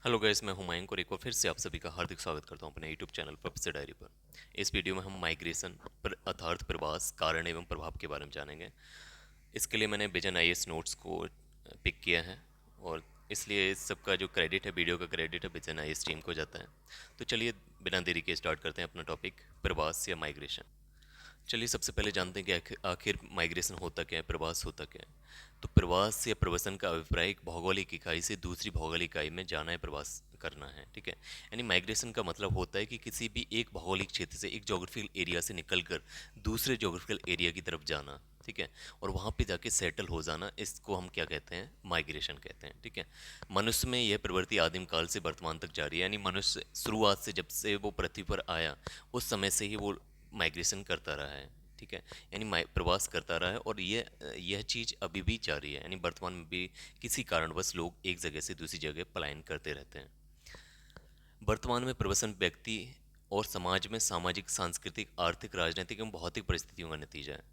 Hello guys, मैं हूं मयंक और एक बार फिर से आप सभी का हार्दिक स्वागत करता हूं अपने यूट्यूब चैनल प्रोफेसर डायरी पर। इस वीडियो में हम माइग्रेशन पर अर्थात प्रवास कारण एवं प्रभाव के बारे में जानेंगे। इसके लिए मैंने विजन आईएएस नोट्स को पिक किया है और इसलिए इस सब का जो क्रेडिट है, वीडियो का क्रेडिट है विजन आईएएस टीम को जाता है। तो चलिए बिना देरी के स्टार्ट करते हैं अपना टॉपिक, प्रवास या माइग्रेशन। चलिए सबसे पहले जानते हैं कि आखिर माइग्रेशन होता क्या है, प्रवास होता क्या है। तो प्रवास या प्रवसन का अभिप्राय एक भौगोलिक इकाई से दूसरी भौगोलिक इकाई में जाना है, प्रवास करना है। ठीक है, यानी माइग्रेशन का मतलब होता है कि किसी भी एक भौगोलिक क्षेत्र से, एक जोग्राफिकल एरिया से निकलकर दूसरे जोग्राफिकल एरिया की तरफ जाना। ठीक है, और वहाँ पे जाके सेटल हो जाना, इसको हम क्या कहते हैं, माइग्रेशन कहते हैं। ठीक है, मनुष्य में यह प्रवृत्ति आदिम काल से वर्तमान तक जारी है, यानी मनुष्य शुरुआत से, जब से वो पृथ्वी पर आया उस समय से ही वो माइग्रेशन करता रहा है। ठीक है, यानी प्रवास करता रहा है और यह चीज़ अभी भी जारी है, यानी वर्तमान में भी किसी कारणवश लोग एक जगह से दूसरी जगह पलायन करते रहते हैं। वर्तमान में प्रवसन व्यक्ति और समाज में सामाजिक, सांस्कृतिक, आर्थिक, राजनीतिक एवं भौतिक परिस्थितियों का नतीजा है।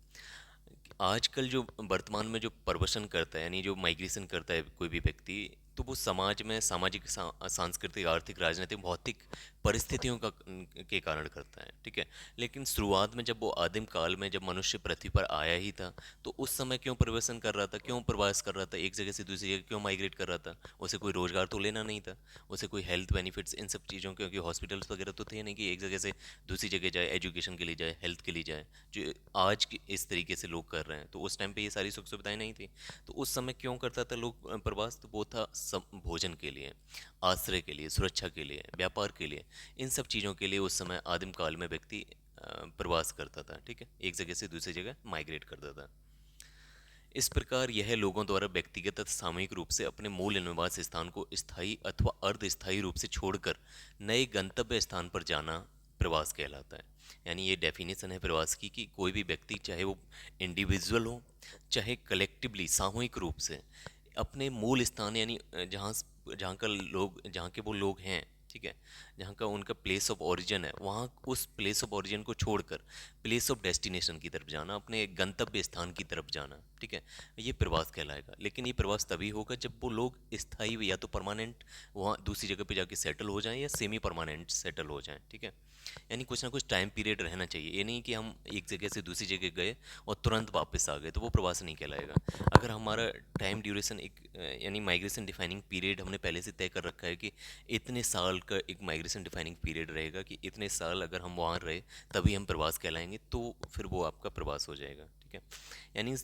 आजकल जो वर्तमान में जो प्रवसन करता है, यानी जो माइग्रेशन करता है कोई भी व्यक्ति, तो वो समाज में सामाजिक, सांस्कृतिक, आर्थिक, राजनीतिक, भौतिक परिस्थितियों के कारण करता है। ठीक है, लेकिन शुरुआत में जब वो आदिम काल में जब मनुष्य पृथ्वी पर आया ही था, तो उस समय क्यों प्रवसन कर रहा था, क्यों प्रवास कर रहा था, एक जगह से दूसरी जगह क्यों माइग्रेट कर रहा था। उसे कोई रोजगार तो लेना नहीं था, उसे कोई हेल्थ बेनिफिट्स, इन सब चीज़ों, क्योंकि हॉस्पिटल्स वगैरह तो थे नहीं कि एक जगह से दूसरी जगह जाए, एजुकेशन के लिए जाए, हेल्थ के लिए जाए, जो आज इस तरीके से लोग कर रहे हैं। तो उस टाइम पे ये सारी सुख सुविधाएं नहीं थी। तो उस समय क्यों करता था लोग प्रवास, तो वो था सब भोजन के लिए, आश्रय के लिए, सुरक्षा के लिए, व्यापार के लिए, इन सब चीज़ों के लिए उस समय आदिम काल में व्यक्ति प्रवास करता था। ठीक है, एक जगह से दूसरी जगह माइग्रेट करता था। इस प्रकार यह लोगों द्वारा व्यक्तिगत तथा सामूहिक रूप से अपने मूल निवास स्थान को स्थायी अथवा अर्ध स्थायी रूप से छोड़कर नए गंतव्य स्थान पर जाना प्रवास कहलाता है। यानी ये डेफिनेशन है प्रवास की, कि कोई भी व्यक्ति, चाहे वो इंडिविजुअल हो, चाहे कलेक्टिवली, सामूहिक रूप से अपने मूल स्थान, यानी जहाँ जहाँ का लोग, जहाँ के वो लोग हैं, ठीक है, जहाँ का उनका प्लेस ऑफ ओरिजिन है, वहाँ उस प्लेस ऑफ ओरिजिन को छोड़कर प्लेस ऑफ डेस्टिनेशन की तरफ जाना, अपने गंतव्य स्थान की तरफ जाना। ठीक है, ये प्रवास कहलाएगा। लेकिन ये प्रवास तभी होगा जब वो लोग स्थायी या तो परमानेंट वहाँ दूसरी जगह पे जाके सेटल हो जाएं, या सेमी परमानेंट सेटल हो जाएं। ठीक है, यानी कुछ ना कुछ टाइम पीरियड रहना चाहिए। ये नहीं कि हम एक जगह से दूसरी जगह गए और तुरंत वापस आ गए, तो वो प्रवास नहीं कहलाएगा। अगर हमारा टाइम ड्यूरेशन एक यानी माइग्रेशन डिफाइनिंग पीरियड हमने पहले से तय कर रखा है कि इतने साल का एक माइग्रेशन डिफाइनिंग पीरियड रहेगा, कि इतने साल अगर हम वहाँ रहे तभी हम प्रवास कहलाएंगे, तो फिर वो आपका प्रवास हो जाएगा। ठीक है, यानी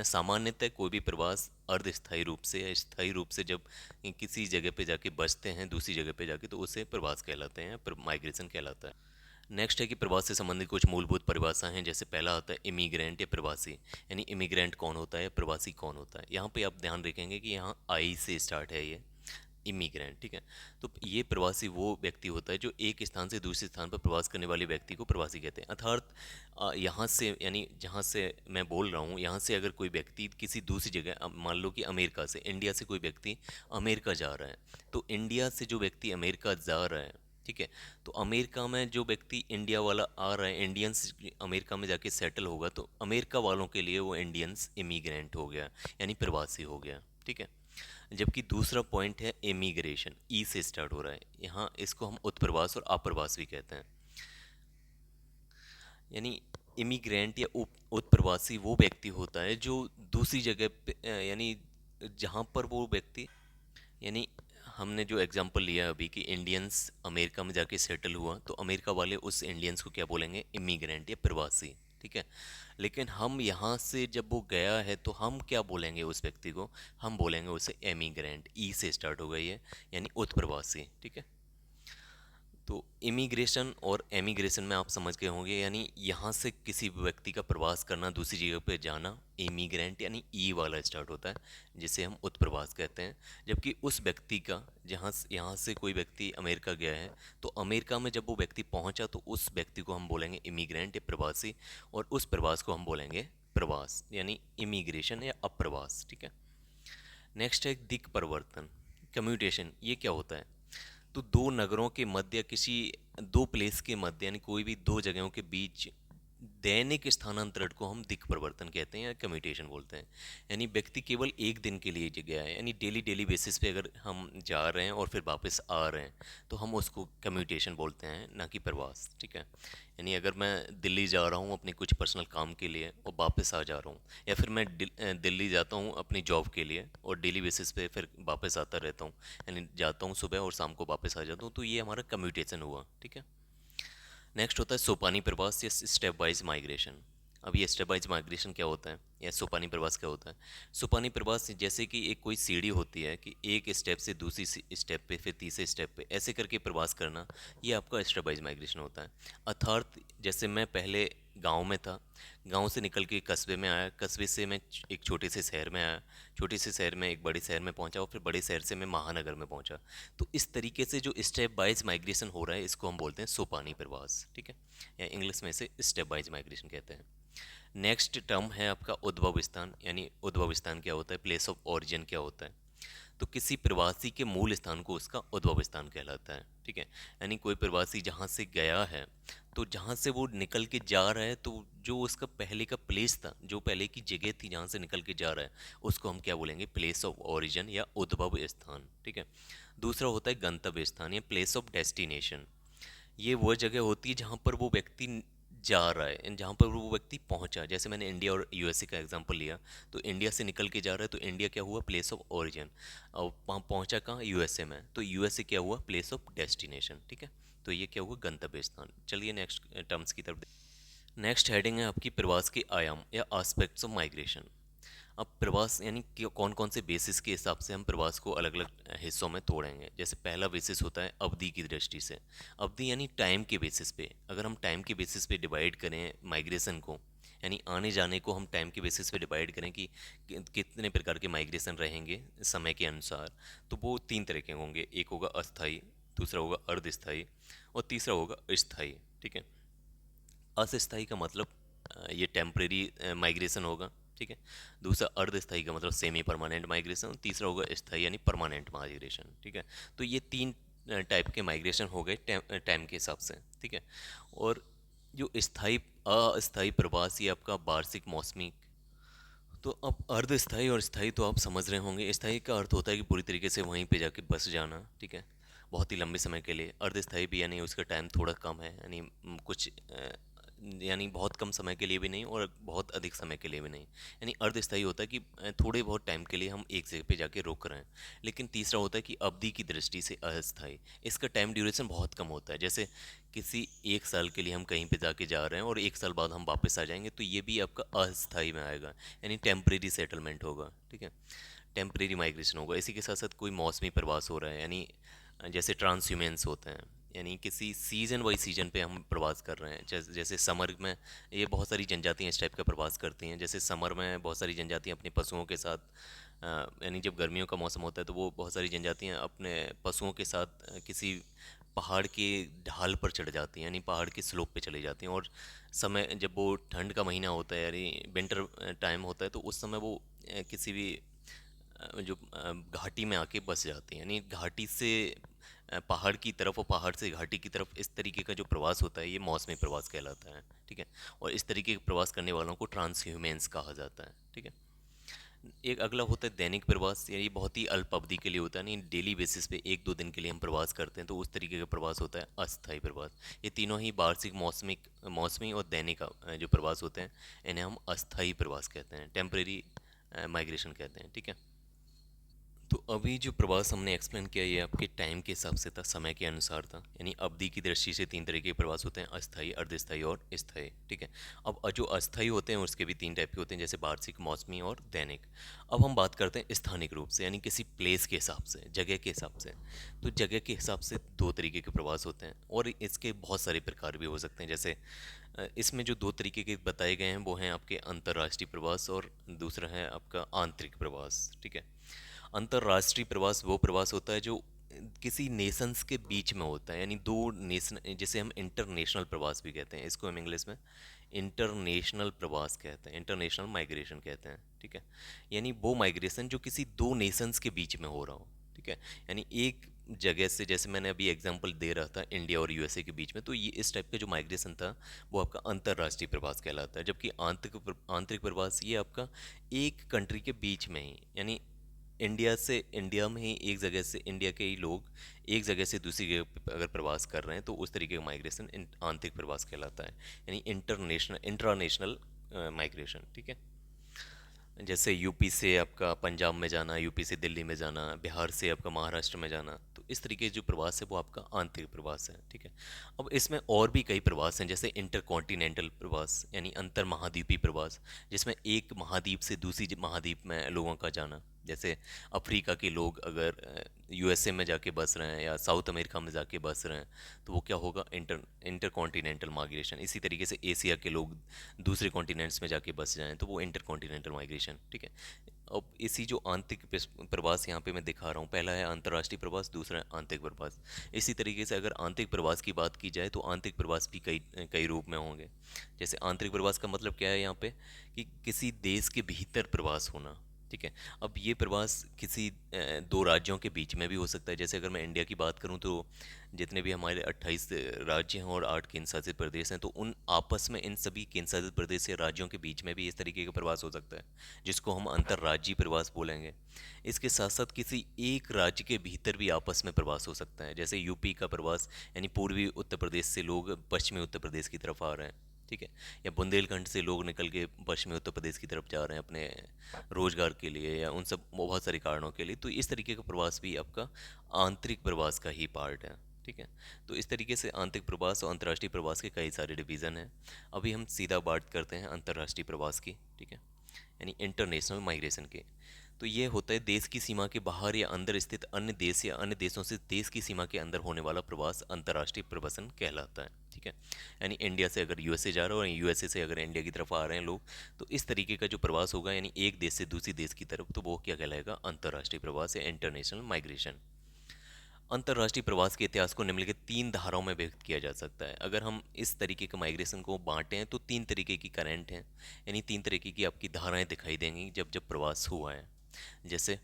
सामान्यतः कोई भी प्रवास अर्ध स्थायी रूप से या स्थायी रूप से जब किसी जगह पे जाके बसते हैं दूसरी जगह पे जाके, तो उसे प्रवास कहलाते हैं, माइग्रेशन कहलाता है। नेक्स्ट है कि प्रवास से संबंधित कुछ मूलभूत परिभाषाएं हैं। जैसे पहला आता है इमिग्रेंट या प्रवासी, यानी इमिग्रेंट कौन होता है, प्रवासी कौन होता है। यहाँ पे आप ध्यान रखेंगे कि यहाँ आई से स्टार्ट है ये इमिग्रेंट। ठीक है, तो ये प्रवासी वो व्यक्ति होता है जो एक स्थान से दूसरे स्थान पर प्रवास करने वाले व्यक्ति को प्रवासी कहते हैं। अर्थात यहाँ से, यानी जहाँ से मैं बोल रहा हूँ, यहाँ से अगर कोई व्यक्ति किसी दूसरी जगह, मान लो कि अमेरिका से, इंडिया से कोई व्यक्ति अमेरिका जा रहा है, तो इंडिया से जो व्यक्ति अमेरिका जा रहा है, ठीक है, तो अमेरिका में जो व्यक्ति इंडिया वाला आ रहा है, इंडियंस अमेरिका में जाके सेटल होगा, तो अमेरिका वालों के लिए वो इंडियंस इमिग्रेंट हो गया, यानी प्रवासी हो गया। ठीक है, जबकि दूसरा पॉइंट है इमिग्रेशन, ई से स्टार्ट हो रहा है, यहाँ इसको हम उत्प्रवास और अप्रवास भी कहते हैं। यानी इमिग्रेंट या उत्प्रवासी वो व्यक्ति होता है जो दूसरी जगह पे यानी जहाँ पर वो व्यक्ति, यानी हमने जो एग्जांपल लिया अभी कि इंडियंस अमेरिका में जाके सेटल हुआ, तो अमेरिका वाले उस इंडियंस को क्या बोलेंगे, इमिग्रेंट या प्रवासी। ठीक है, लेकिन हम यहाँ से जब वो गया है तो हम क्या बोलेंगे उस व्यक्ति को, हम बोलेंगे उसे एमिग्रेंट, ई से स्टार्ट हो गई है, यानी उत्प्रवासी। ठीक है, तो इमिग्रेशन और एमिग्रेशन में आप समझ गए होंगे, यानी यहाँ से किसी भी व्यक्ति का प्रवास करना, दूसरी जगह पे जाना, इमिग्रेंट यानी ई वाला स्टार्ट होता है, जिसे हम उत्प्रवास कहते हैं। जबकि उस व्यक्ति का, यहाँ से कोई व्यक्ति अमेरिका गया है, तो अमेरिका में जब वो व्यक्ति पहुँचा, तो उस व्यक्ति को हम बोलेंगे इमिग्रेंट या प्रवासी, और उस प्रवास को हम बोलेंगे प्रवास, यानी इमिग्रेशन या अप्रवास। ठीक है, नेक्स्ट है दिक् परिवर्तन, कम्यूटेशन। ये क्या होता है, तो दो नगरों के मध्य, किसी दो प्लेस के मध्य, यानी कोई भी दो जगहों के बीच दैनिक स्थानांतरण को हम दिक् परिवर्तन कहते हैं या कम्यूटेशन बोलते हैं। यानी व्यक्ति केवल एक दिन के लिए गया है, यानी डेली डेली बेसिस पे अगर हम जा रहे हैं और फिर वापस आ रहे हैं तो हम उसको कम्यूटेशन बोलते हैं, ना कि प्रवास। ठीक है। यानी अगर मैं दिल्ली जा रहा हूँ अपने कुछ पर्सनल काम के लिए और वापस आ जा रहा हूँ, या फिर मैं दिल्ली जाता हूँ अपनी जॉब के लिए और डेली बेसिस पे फिर वापस आता रहता हूँ, यानी जाता हूँ सुबह और शाम को वापस आ जाता हूँ, तो ये हमारा कम्यूटेशन हुआ। ठीक है। नेक्स्ट होता है सोपानी प्रवास या स्टेप वाइज माइग्रेशन। अब ये स्टेप वाइज माइग्रेशन क्या होता है या सोपानी प्रवास क्या होता है? सोपानी प्रवास जैसे कि एक कोई सीढ़ी होती है कि एक स्टेप से दूसरी स्टेप पे, फिर तीसरे स्टेप पे, ऐसे करके प्रवास करना, ये आपका स्टेप वाइज माइग्रेशन होता है। अर्थात जैसे मैं पहले गांव में था, गांव से निकल के कस्बे में आया, कस्बे से मैं एक छोटे से शहर में आया, छोटे से शहर में एक बड़े शहर में पहुंचा और फिर बड़े शहर से मैं महानगर में पहुंचा। तो इस तरीके से जो स्टेप वाइज माइग्रेशन हो रहा है इसको हम बोलते हैं सोपानी प्रवास। ठीक है। या इंग्लिश में इसे स्टेप वाइज माइग्रेशन कहते हैं। नेक्स्ट टर्म है आपका उद्भव स्थान। यानी उद्भव स्थान क्या होता है, प्लेस ऑफ ओरिजिन क्या होता है? तो किसी प्रवासी के मूल स्थान को उसका उद्भव स्थान कहलाता है। ठीक है। यानी कोई प्रवासी जहाँ से गया है, तो जहाँ से वो निकल के जा रहा है, तो जो उसका पहले का प्लेस था, जो पहले की जगह थी जहाँ से निकल के जा रहा है, उसको हम क्या बोलेंगे, प्लेस ऑफ ओरिजिन या उद्भव स्थान। ठीक है। दूसरा होता है गंतव्य स्थान या प्लेस ऑफ डेस्टिनेशन। ये वो जगह होती है जहाँ पर वो व्यक्ति जा रहा है, जहाँ पर वो व्यक्ति पहुँचा। जैसे मैंने इंडिया और यूएसए का एग्जांपल लिया, तो इंडिया से निकल के जा रहा है तो इंडिया क्या हुआ, प्लेस ऑफ ओरिजिन। और वहाँ पहुँचा कहाँ, यूएसए में, तो यूएसए क्या हुआ, प्लेस ऑफ डेस्टिनेशन। ठीक है। तो ये क्या हुआ, गंतव्य स्थान। चलिए नेक्स्ट टर्म्स की तरफ। नेक्स्ट हेडिंग है आपकी प्रवास के आयाम या आस्पेक्ट्स ऑफ माइग्रेशन। अब प्रवास यानी कि कौन कौन से बेसिस के हिसाब से हम प्रवास को अलग अलग हिस्सों में तोड़ेंगे। जैसे पहला बेसिस होता है अवधि की दृष्टि से। अवधि यानी टाइम के बेसिस पे, अगर हम टाइम के बेसिस पे डिवाइड करें माइग्रेशन को, यानी आने जाने को हम टाइम के बेसिस पे डिवाइड करें कि कितने प्रकार के माइग्रेशन रहेंगे समय के अनुसार, तो वो तीन तरह के होंगे। एक होगा अस्थाई, दूसरा होगा अर्धस्थाई और तीसरा होगा स्थाई। ठीक है। अस्थाई का मतलब ये टेम्परेरी माइग्रेशन होगा। ठीक है। दूसरा अर्धस्थाई का मतलब सेमी परमानेंट माइग्रेशन, तीसरा होगा स्थाई यानी परमानेंट माइग्रेशन। ठीक है। तो ये तीन टाइप के माइग्रेशन हो गए टाइम के हिसाब से। ठीक है। और जो स्थाई अस्थाई प्रवास ये आपका वार्षिक मौसमी। तो अब अर्धस्थाई और स्थाई तो आप समझ रहे होंगे। स्थाई का अर्थ होता है कि पूरी तरीके से वहीं पे जाके बस जाना। ठीक है। बहुत ही लंबे समय के लिए। अर्धस्थाई भी यानी उसका टाइम थोड़ा कम है, यानी कुछ यानी बहुत कम समय के लिए भी नहीं और बहुत अधिक समय के लिए भी नहीं। यानी अर्धस्थाई होता है कि थोड़े बहुत टाइम के लिए हम एक जगह पे जाके रुक रहे हैं। लेकिन तीसरा होता है कि अवधि की दृष्टि से अस्थाई, इसका टाइम ड्यूरेशन बहुत कम होता है। जैसे किसी एक साल के लिए हम कहीं पे जाके जा रहे हैं और एक साल बाद हम वापस आ जाएंगे, तो ये भी आपका अस्थाई में आएगा, यानी टेम्परेरी सेटलमेंट होगा। ठीक है। टेम्परेरी माइग्रेशन होगा। इसी के साथ साथ कोई मौसमी प्रवास हो रहा है, यानी जैसे ट्रांसह्यूमेंस होते हैं, यानी किसी सीजन बाई सीजन पे हम प्रवास कर रहे हैं। जैसे समर में ये बहुत सारी जनजातियाँ इस टाइप का प्रवास करती हैं। जैसे समर में बहुत सारी जनजातियाँ अपने पशुओं के साथ यानी जब गर्मियों का मौसम होता है तो वो बहुत सारी जनजातियाँ अपने पशुओं के साथ किसी पहाड़ के ढाल पर चढ़ जाती हैं, यानी पहाड़ के स्लोप पे चली जाती हैं। और समय जब वो ठंड का महीना होता है, यानी विंटर टाइम होता है, तो उस समय वो किसी भी जो घाटी में आके बस जाती हैं। यानी घाटी से पहाड़ की तरफ और पहाड़ से घाटी की तरफ, इस तरीके का जो प्रवास होता है ये मौसमी प्रवास कहलाता है। ठीक है। और इस तरीके के प्रवास करने वालों को ट्रांसह्यूमेंस कहा जाता है। ठीक है। एक अगला होता है दैनिक प्रवास। ये बहुत ही अल्प अवधि के लिए होता है, नहीं डेली बेसिस पे एक दो दिन के लिए हम प्रवास करते हैं, तो उस तरीके का प्रवास होता है अस्थायी प्रवास। ये तीनों ही वार्षिक मौसमिक मौसमी और दैनिक जो प्रवास होते हैं इन्हें हम अस्थायी प्रवास कहते हैं, टेम्परेरी माइग्रेशन कहते हैं। ठीक है। तो अभी जो प्रवास हमने एक्सप्लेन किया ये आपके टाइम के हिसाब से था, समय के अनुसार था। यानी अवधि की दृष्टि से तीन तरीके के प्रवास होते हैं, अस्थायी, अर्धस्थायी और स्थायी। ठीक है। अब जो अस्थायी होते हैं उसके भी तीन टाइप के होते हैं, जैसे वार्षिक, मौसमी और दैनिक। अब हम बात करते हैं स्थानिक रूप से, यानी किसी प्लेस के हिसाब से, जगह के हिसाब से। तो जगह के हिसाब से दो तरीके के प्रवास होते हैं और इसके बहुत सारे प्रकार भी हो सकते हैं। जैसे इसमें जो दो तरीके के बताए गए हैं वो हैं आपके अंतर्राष्ट्रीय प्रवास और दूसरा है आपका आंतरिक प्रवास। ठीक है। अंतर्राष्ट्रीय प्रवास वो प्रवास होता है जो किसी नेशंस के बीच में होता है, यानी दो नेशन, जिसे हम इंटरनेशनल प्रवास भी कहते हैं। इसको हम इंग्लिश में इंटरनेशनल प्रवास कहते हैं, इंटरनेशनल माइग्रेशन कहते हैं। ठीक है। यानी वो माइग्रेशन जो किसी दो नेशंस के बीच में हो रहा हो। ठीक है। यानी एक जगह से, जैसे मैंने अभी एग्जांपल दे रहा था इंडिया और यूएसए के बीच में, तो ये इस टाइप का जो माइग्रेशन था वो आपका अंतर्राष्ट्रीय प्रवास कहलाता है। जबकि आंतरिक प्रवास ये आपका एक कंट्री के बीच में ही, यानी इंडिया से, इंडिया में ही एक जगह से, इंडिया के ही लोग एक जगह से दूसरी जगह पे अगर प्रवास कर रहे हैं तो उस तरीके का माइग्रेशन आंतरिक प्रवास कहलाता है, यानी इंट्रानेशनल माइग्रेशन। ठीक है। जैसे यूपी से आपका पंजाब में जाना, यूपी से दिल्ली में जाना, बिहार से आपका महाराष्ट्र में जाना, तो इस तरीके जो प्रवास है वो आपका आंतरिक प्रवास है। ठीक है। अब इसमें और भी कई प्रवास हैं, जैसे इंटर कॉन्टिनेंटल प्रवास यानी अंतर महाद्वीपीय प्रवास, जिसमें एक महाद्वीप से दूसरी महाद्वीप में लोगों का जाना। जैसे अफ्रीका के लोग अगर यूएसए में जाके बस रहे हैं या साउथ अमेरिका में जाके बस रहे हैं तो वो क्या होगा, इंटर कॉन्टिनेंटल माइग्रेशन। इसी तरीके से एशिया के लोग दूसरे कॉन्टिनेंट्स में जाके बस जाएं तो वो इंटर कॉन्टिनेंटल माइग्रेशन। ठीक है। अब इसी जो आंतरिक प्रवास यहाँ पे मैं दिखा रहा हूँ, पहला है अंतर्राष्ट्रीय प्रवास, दूसरा है आंतरिक प्रवास। इसी तरीके से अगर आंतरिक प्रवास की बात की जाए तो आंतरिक प्रवास भी कई कई रूप में होंगे। जैसे आंतरिक प्रवास का मतलब क्या है यहाँ पे, कि किसी देश के भीतर प्रवास होना। ठीक है। अब ये प्रवास किसी दो राज्यों के बीच में भी हो सकता है। जैसे अगर मैं इंडिया की बात करूं तो जितने भी हमारे 28 राज्य हैं और 8 केंद्र शासित प्रदेश हैं, तो उन आपस में इन सभी केंद्र शासित प्रदेश या राज्यों के बीच में भी इस तरीके का प्रवास हो सकता है, जिसको हम अंतर्राज्यीय प्रवास बोलेंगे। इसके साथ साथ किसी एक राज्य के भीतर भी आपस में प्रवास हो सकता है। जैसे यूपी का प्रवास, यानी पूर्वी उत्तर प्रदेश से लोग पश्चिमी उत्तर प्रदेश की तरफ आ रहे हैं। ठीक है। या बुंदेलखंड से लोग निकल के पश्चिमी उत्तर प्रदेश की तरफ जा रहे हैं अपने रोजगार के लिए या उन सब बहुत सारे कारणों के लिए, तो इस तरीके का प्रवास भी आपका आंतरिक प्रवास का ही पार्ट है। ठीक है। तो इस तरीके से आंतरिक प्रवास और अंतर्राष्ट्रीय प्रवास के कई सारे डिवीज़न हैं। अभी हम सीधा बात करते हैं अंतर्राष्ट्रीय प्रवास की। ठीक है। यानी इंटरनेशनल माइग्रेशन के। तो ये होता है देश की सीमा के बाहर या अंदर स्थित अन्य देश या अन्य देशों से देश की सीमा के अंदर होने वाला प्रवास अंतर्राष्ट्रीय प्रवासन कहलाता है। ठीक है। यानी इंडिया से अगर यूएसए जा रहे हो और यूएसए से अगर इंडिया की तरफ आ रहे हैं लोग, तो इस तरीके का जो प्रवास होगा, यानी एक देश से दूसरी देश की तरफ, तो वो क्या कहलाएगा, अंतर्राष्ट्रीय प्रवास या इंटरनेशनल माइग्रेशन। अंतर्राष्ट्रीय प्रवास के इतिहास को निम्नलिखित 3 धाराओं में व्यक्त किया जा सकता है। अगर हम इस तरीके के माइग्रेशन को बांटें तो 3 तरीके की करंट हैं, यानी 3 तरीके की आपकी धाराएं दिखाई देंगी जब जब प्रवास हुआ है। जैसे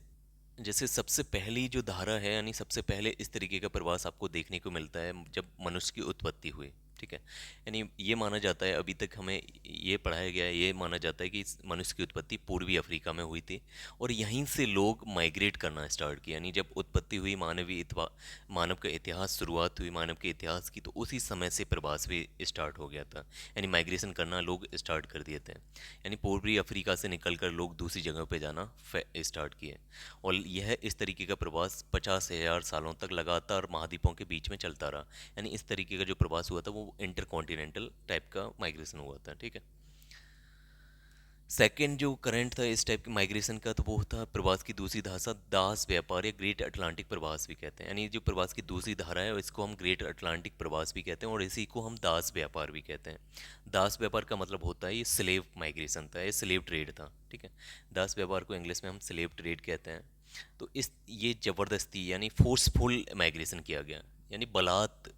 जैसे सबसे पहली जो धारा है, यानी सबसे पहले इस तरीके का प्रवास आपको देखने को मिलता है जब मनुष्य की उत्पत्ति हुई। ठीक है। यानी ये माना जाता है, अभी तक हमें ये पढ़ाया गया है, ये माना जाता है कि मनुष्य की उत्पत्ति पूर्वी अफ्रीका में हुई थी और यहीं से लोग माइग्रेट करना स्टार्ट किया। यानी जब उत्पत्ति हुई, मानव का इतिहास, शुरुआत हुई मानव के इतिहास की, तो उसी समय से प्रवास भी स्टार्ट हो गया था। यानी माइग्रेशन करना लोग स्टार्ट कर दिए थे। यानी पूर्वी अफ्रीका से निकलकर लोग दूसरी जगह पे जाना स्टार्ट किए। और यह इस तरीके का प्रवास 50,000 सालों तक लगातार महाद्वीपों के बीच में चलता रहा। यानी इस तरीके का जो प्रवास हुआ था वो इंटर कॉन्टिनेंटल टाइप का माइग्रेशन हुआ था। ठीक है। सेकेंड जो करंट था इस टाइप के माइग्रेशन का, तो वो था प्रवास की दूसरी धारा, दास व्यापार या ग्रेट अटलांटिक प्रवास भी कहते हैं। यानी जो प्रवास की दूसरी धारा है इसको हम ग्रेट अटलांटिक प्रवास भी कहते हैं और इसी को हम दास व्यापार भी कहते हैं। दास व्यापार का मतलब होता है ये स्लेव माइग्रेशन था, ये स्लेव ट्रेड था। ठीक है। दास व्यापार को इंग्लिश में हम स्लेव ट्रेड कहते हैं। तो इस ये ज़बरदस्ती यानी फोर्सफुल माइग्रेशन किया गया, यानी बलात्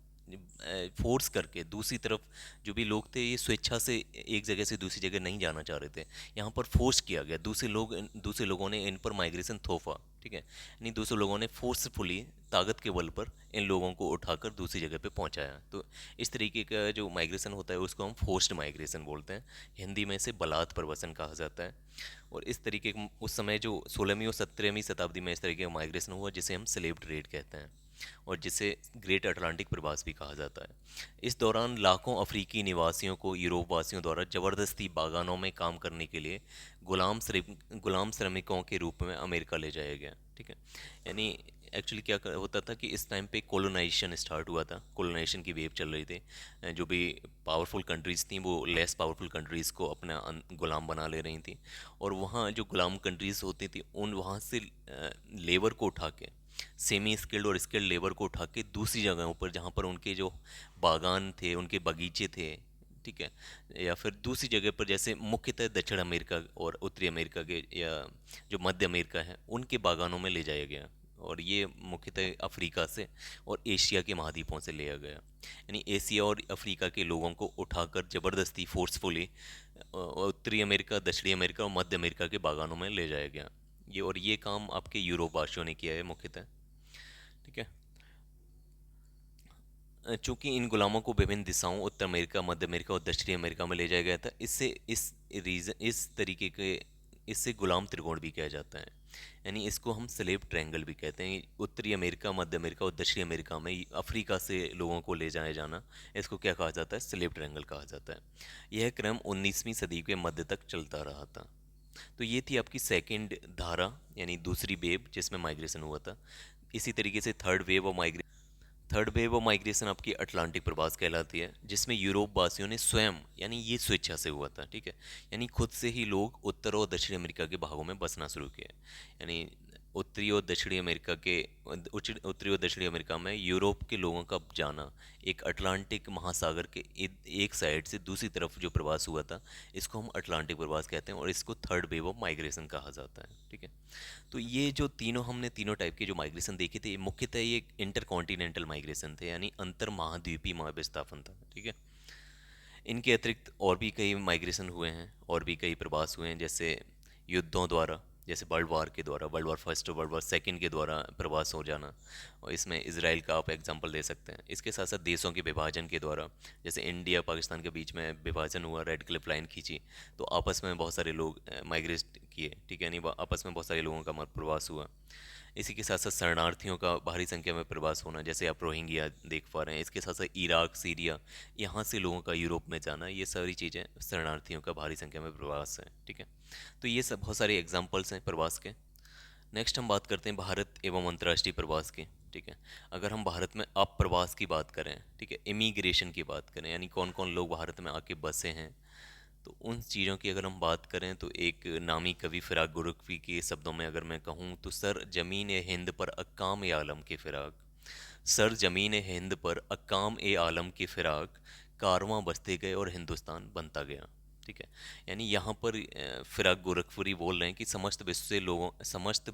फोर्स करके दूसरी तरफ जो भी लोग थे ये स्वेच्छा से एक जगह से दूसरी जगह नहीं जाना चाह रहे थे, यहाँ पर फोर्स किया गया। दूसरे लोगों ने इन पर माइग्रेशन थोपा। ठीक है। नहीं, दूसरे लोगों ने फोर्सफुली ताकत के बल पर इन लोगों को उठाकर दूसरी जगह पे पहुंचाया। तो इस तरीके का जो माइग्रेशन होता है उसको हम फोर्स्ड माइग्रेशन बोलते हैं। हिंदी में इसे बलात् प्रवसन कहा जाता है। और इस तरीके उस समय जो 16वीं और 17वीं शताब्दी में इस तरीके का माइग्रेशन हुआ जिसे हम स्लेव ट्रेड कहते हैं और जिसे ग्रेट अटलांटिक प्रवास भी कहा जाता है। इस दौरान लाखों अफ्रीकी निवासियों को यूरोप वासियों द्वारा ज़बरदस्ती बागानों में काम करने के लिए गुलाम श्रमिकों के रूप में अमेरिका ले जाया गया। ठीक है। यानी एक्चुअली क्या होता था कि इस टाइम पे कोलोनाइजेशन स्टार्ट हुआ था, कोलोनाइजेशन की वेव चल रही थी। जो भी पावरफुल कंट्रीज़ थी वो लेस पावरफुल कंट्रीज़ को अपना गुलाम बना ले रही थी और वहाँ जो गुलाम कंट्रीज़ होती थी उन वहाँ से लेबर को उठा के, सेमी स्किल्ड और स्किल्ड लेबर को उठा के दूसरी जगहों पर जहाँ पर उनके जो बागान थे, उनके बगीचे थे, ठीक है, या फिर दूसरी जगह पर जैसे मुख्यतः दक्षिण अमेरिका और उत्तरी अमेरिका के या जो मध्य अमेरिका है उनके बागानों में ले जाया गया। और ये मुख्यतः अफ्रीका से और एशिया के महाद्वीपों से लिया गया। यानी एशिया और अफ्रीका के लोगों को उठाकर ज़बरदस्ती फोर्सफुली उत्तरी अमेरिका, दक्षिणी अमेरिका और मध्य अमेरिका के बागानों में ले जाया गया। ये काम आपके यूरोप वासियों ने किया है मुख्यतः। ठीक है। चूंकि इन गुलामों को विभिन्न दिशाओं उत्तर अमेरिका, मध्य अमेरिका और दक्षिणी अमेरिका में ले जाया गया था, इससे इस तरीके के इससे गुलाम त्रिकोण भी कहा जाता है। यानी इसको हम स्लेव ट्रायंगल भी कहते हैं। उत्तरी अमेरिका, मध्य अमेरिका और दक्षिणी अमेरिका में अफ्रीका से लोगों को ले जाया जाना, इसको क्या कहा जाता है? स्लेव ट्रायंगल कहा जाता है। यह क्रम 19वीं सदी के मध्य तक चलता रहा था। तो ये थी आपकी सेकंड धारा, यानी दूसरी वेव जिसमें माइग्रेशन हुआ था। इसी तरीके से थर्ड वेव ऑफ माइग्रेशन आपकी अटलांटिक प्रवास कहलाती है, जिसमें यूरोप वासियों ने स्वयं, यानी ये स्वेच्छा से हुआ था, ठीक है, यानी खुद से ही लोग उत्तर और दक्षिणी अमेरिका के भागों में बसना शुरू किया। यानी उत्तरी और दक्षिणी अमेरिका के उत्तरी और दक्षिणी अमेरिका में यूरोप के लोगों का जाना, एक अटलांटिक महासागर के एक साइड से दूसरी तरफ जो प्रवास हुआ था, इसको हम अटलांटिक प्रवास कहते हैं और इसको थर्ड वेव ऑफ माइग्रेशन कहा जाता है, ठीक है। तो ये जो हमने तीनों टाइप के जो माइग्रेशन देखे थे, मुख्यतः ये इंटर कॉन्टिनेंटल माइग्रेशन थे, यानी अंतर महाद्वीपीय विस्थापन था, ठीक है। इनके अतिरिक्त और भी कई माइग्रेशन हुए हैं, और भी कई प्रवास हुए हैं, जैसे युद्धों द्वारा, जैसे वर्ल्ड वार के द्वारा, वर्ल्ड वार फर्स्ट और वर्ल्ड वार सेकंड के द्वारा प्रवास हो जाना, और इसमें इसराइल का आप एग्जांपल दे सकते हैं। इसके साथ साथ देशों के विभाजन के द्वारा, जैसे इंडिया पाकिस्तान के बीच में विभाजन हुआ, रेड क्लिफ लाइन खींची, तो आपस में बहुत सारे लोग माइग्रेट किए, ठीक है, यानी आपस में बहुत सारे लोगों का मत प्रवास हुआ। इसी के साथ साथ शरणार्थियों का भारी संख्या में प्रवास होना, जैसे आप रोहिंग्या देख पा रहे हैं। इसके साथ साथ इराक, सीरिया, यहाँ से लोगों का यूरोप में जाना, ये सारी चीज़ें शरणार्थियों का भारी संख्या में प्रवास है, ठीक है। तो ये सब बहुत सारे एग्जाम्पल्स हैं प्रवास के। नेक्स्ट हम बात करते हैं भारत एवं अंतर्राष्ट्रीय प्रवास की, ठीक है। अगर हम भारत में अप्रवास की बात करें, ठीक है, इमिग्रेशन की बात करें, यानी कौन कौन लोग भारत में आके बसे हैं, तो उन चीज़ों की अगर हम बात करें, तो एक नामी कवि फिराक गुरकवी के शब्दों में अगर मैं कहूँ, तो सर जमीन ए हिंद पर अक्काम ए आलम के फिराक, सर जमीन ए हिंद पर अक्काम ए आलम के फिराक, कारवां बसते गए और हिंदुस्तान बनता गया, ठीक है। यानी यहाँ पर फिराक गोरखपुरी बोल रहे हैं कि समस्त